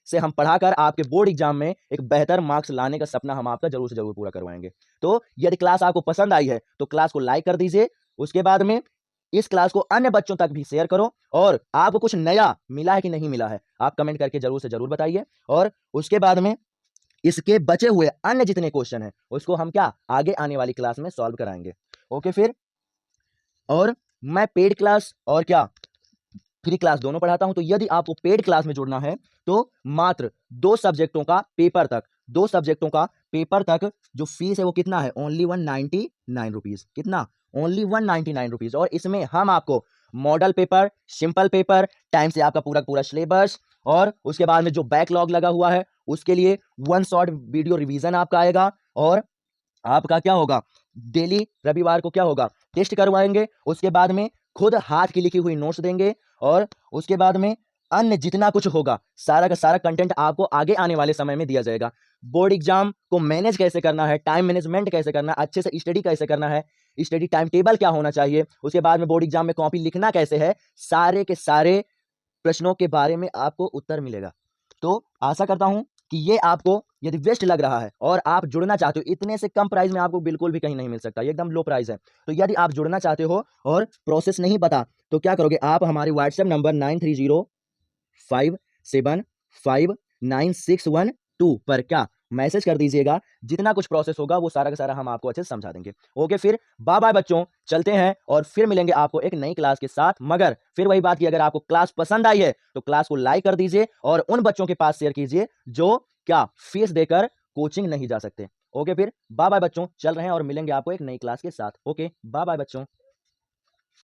से हम पढ़ाकर आपके बोर्ड एग्जाम में एक बेहतर मार्क्स लाने का सपना हम आपका जरूर से जरूर पूरा करवाएंगे। तो यदि क्लास आपको पसंद आई है तो क्लास को लाइक कर दीजिए। उसके बाद में इस क्लास को अन्य बच्चों तक भी शेयर करो, और आपको कुछ नया मिला है कि नहीं मिला है आप कमेंट करके जरूर से जरूर बताइए। और उसके बाद में इसके बचे हुए अन्य जितने क्वेश्चन हैं उसको हम क्या आगे आने वाली क्लास में सॉल्व कराएंगे। ओके फिर, और मैं पेड क्लास और क्या फ्री क्लास दोनों पढ़ाता हूं। तो यदि आपको पेड क्लास में जुड़ना है तो मात्र 2 सब्जेक्टों का पेपर तक, 2 सब्जेक्टों का पेपर तक जो फीस है वो कितना है, ओनली 199 रुपीज। कितना, ओनली 199 रुपीज। और इसमें हम आपको model paper, simple paper, time से आपका पूरा पूरा सिलेबस, और उसके बाद में जो बैकलॉग लगा हुआ है उसके लिए 1 शॉर्ट वीडियो रिवीजन आपका आएगा। और आपका क्या होगा, डेली रविवार को क्या होगा, टेस्ट करवाएंगे। उसके बाद में खुद हाथ की लिखी हुई नोट्स देंगे और उसके बाद में अन्य जितना कुछ होगा सारा का सारा कंटेंट आपको आगे आने वाले समय में दिया जाएगा। बोर्ड एग्जाम को मैनेज कैसे करना है, टाइम मैनेजमेंट कैसे करना है, अच्छे से स्टडी कैसे करना है, स्टडी टाइम टेबल क्या होना चाहिए, उसके बाद में बोर्ड एग्जाम में कॉपी लिखना कैसे है, सारे के सारे प्रश्नों के बारे में आपको उत्तर मिलेगा। तो आशा करता हूं कि ये आपको यदि बेस्ट लग रहा है और आप जुड़ना चाहते हो, इतने से कम प्राइस में आपको बिल्कुल भी कहीं नहीं मिल सकता, ये एकदम लो प्राइस है। तो यदि आप जुड़ना चाहते हो और प्रोसेस नहीं पता तो क्या करोगे, आप हमारे व्हाट्सएप नंबर 9305759612 पर क्या मैसेज कर दीजिएगा। जितना कुछ प्रोसेस होगा वो सारा का सारा हम आपको अच्छे से समझा देंगे। ओके, फिर बाय बाय बच्चों, चलते हैं और फिर मिलेंगे आपको एक नई क्लास के साथ। मगर फिर वही बात कि अगर आपको क्लास पसंद आई है तो क्लास को लाइक कर दीजिए और उन बच्चों के पास शेयर कीजिए जो क्या फीस देकर कोचिंग नहीं जा सकते। ओके, फिर बाय बाय बच्चों, चल रहे हैं और मिलेंगे आपको एक नई क्लास के साथ। ओके, बाय बाय बच्चों।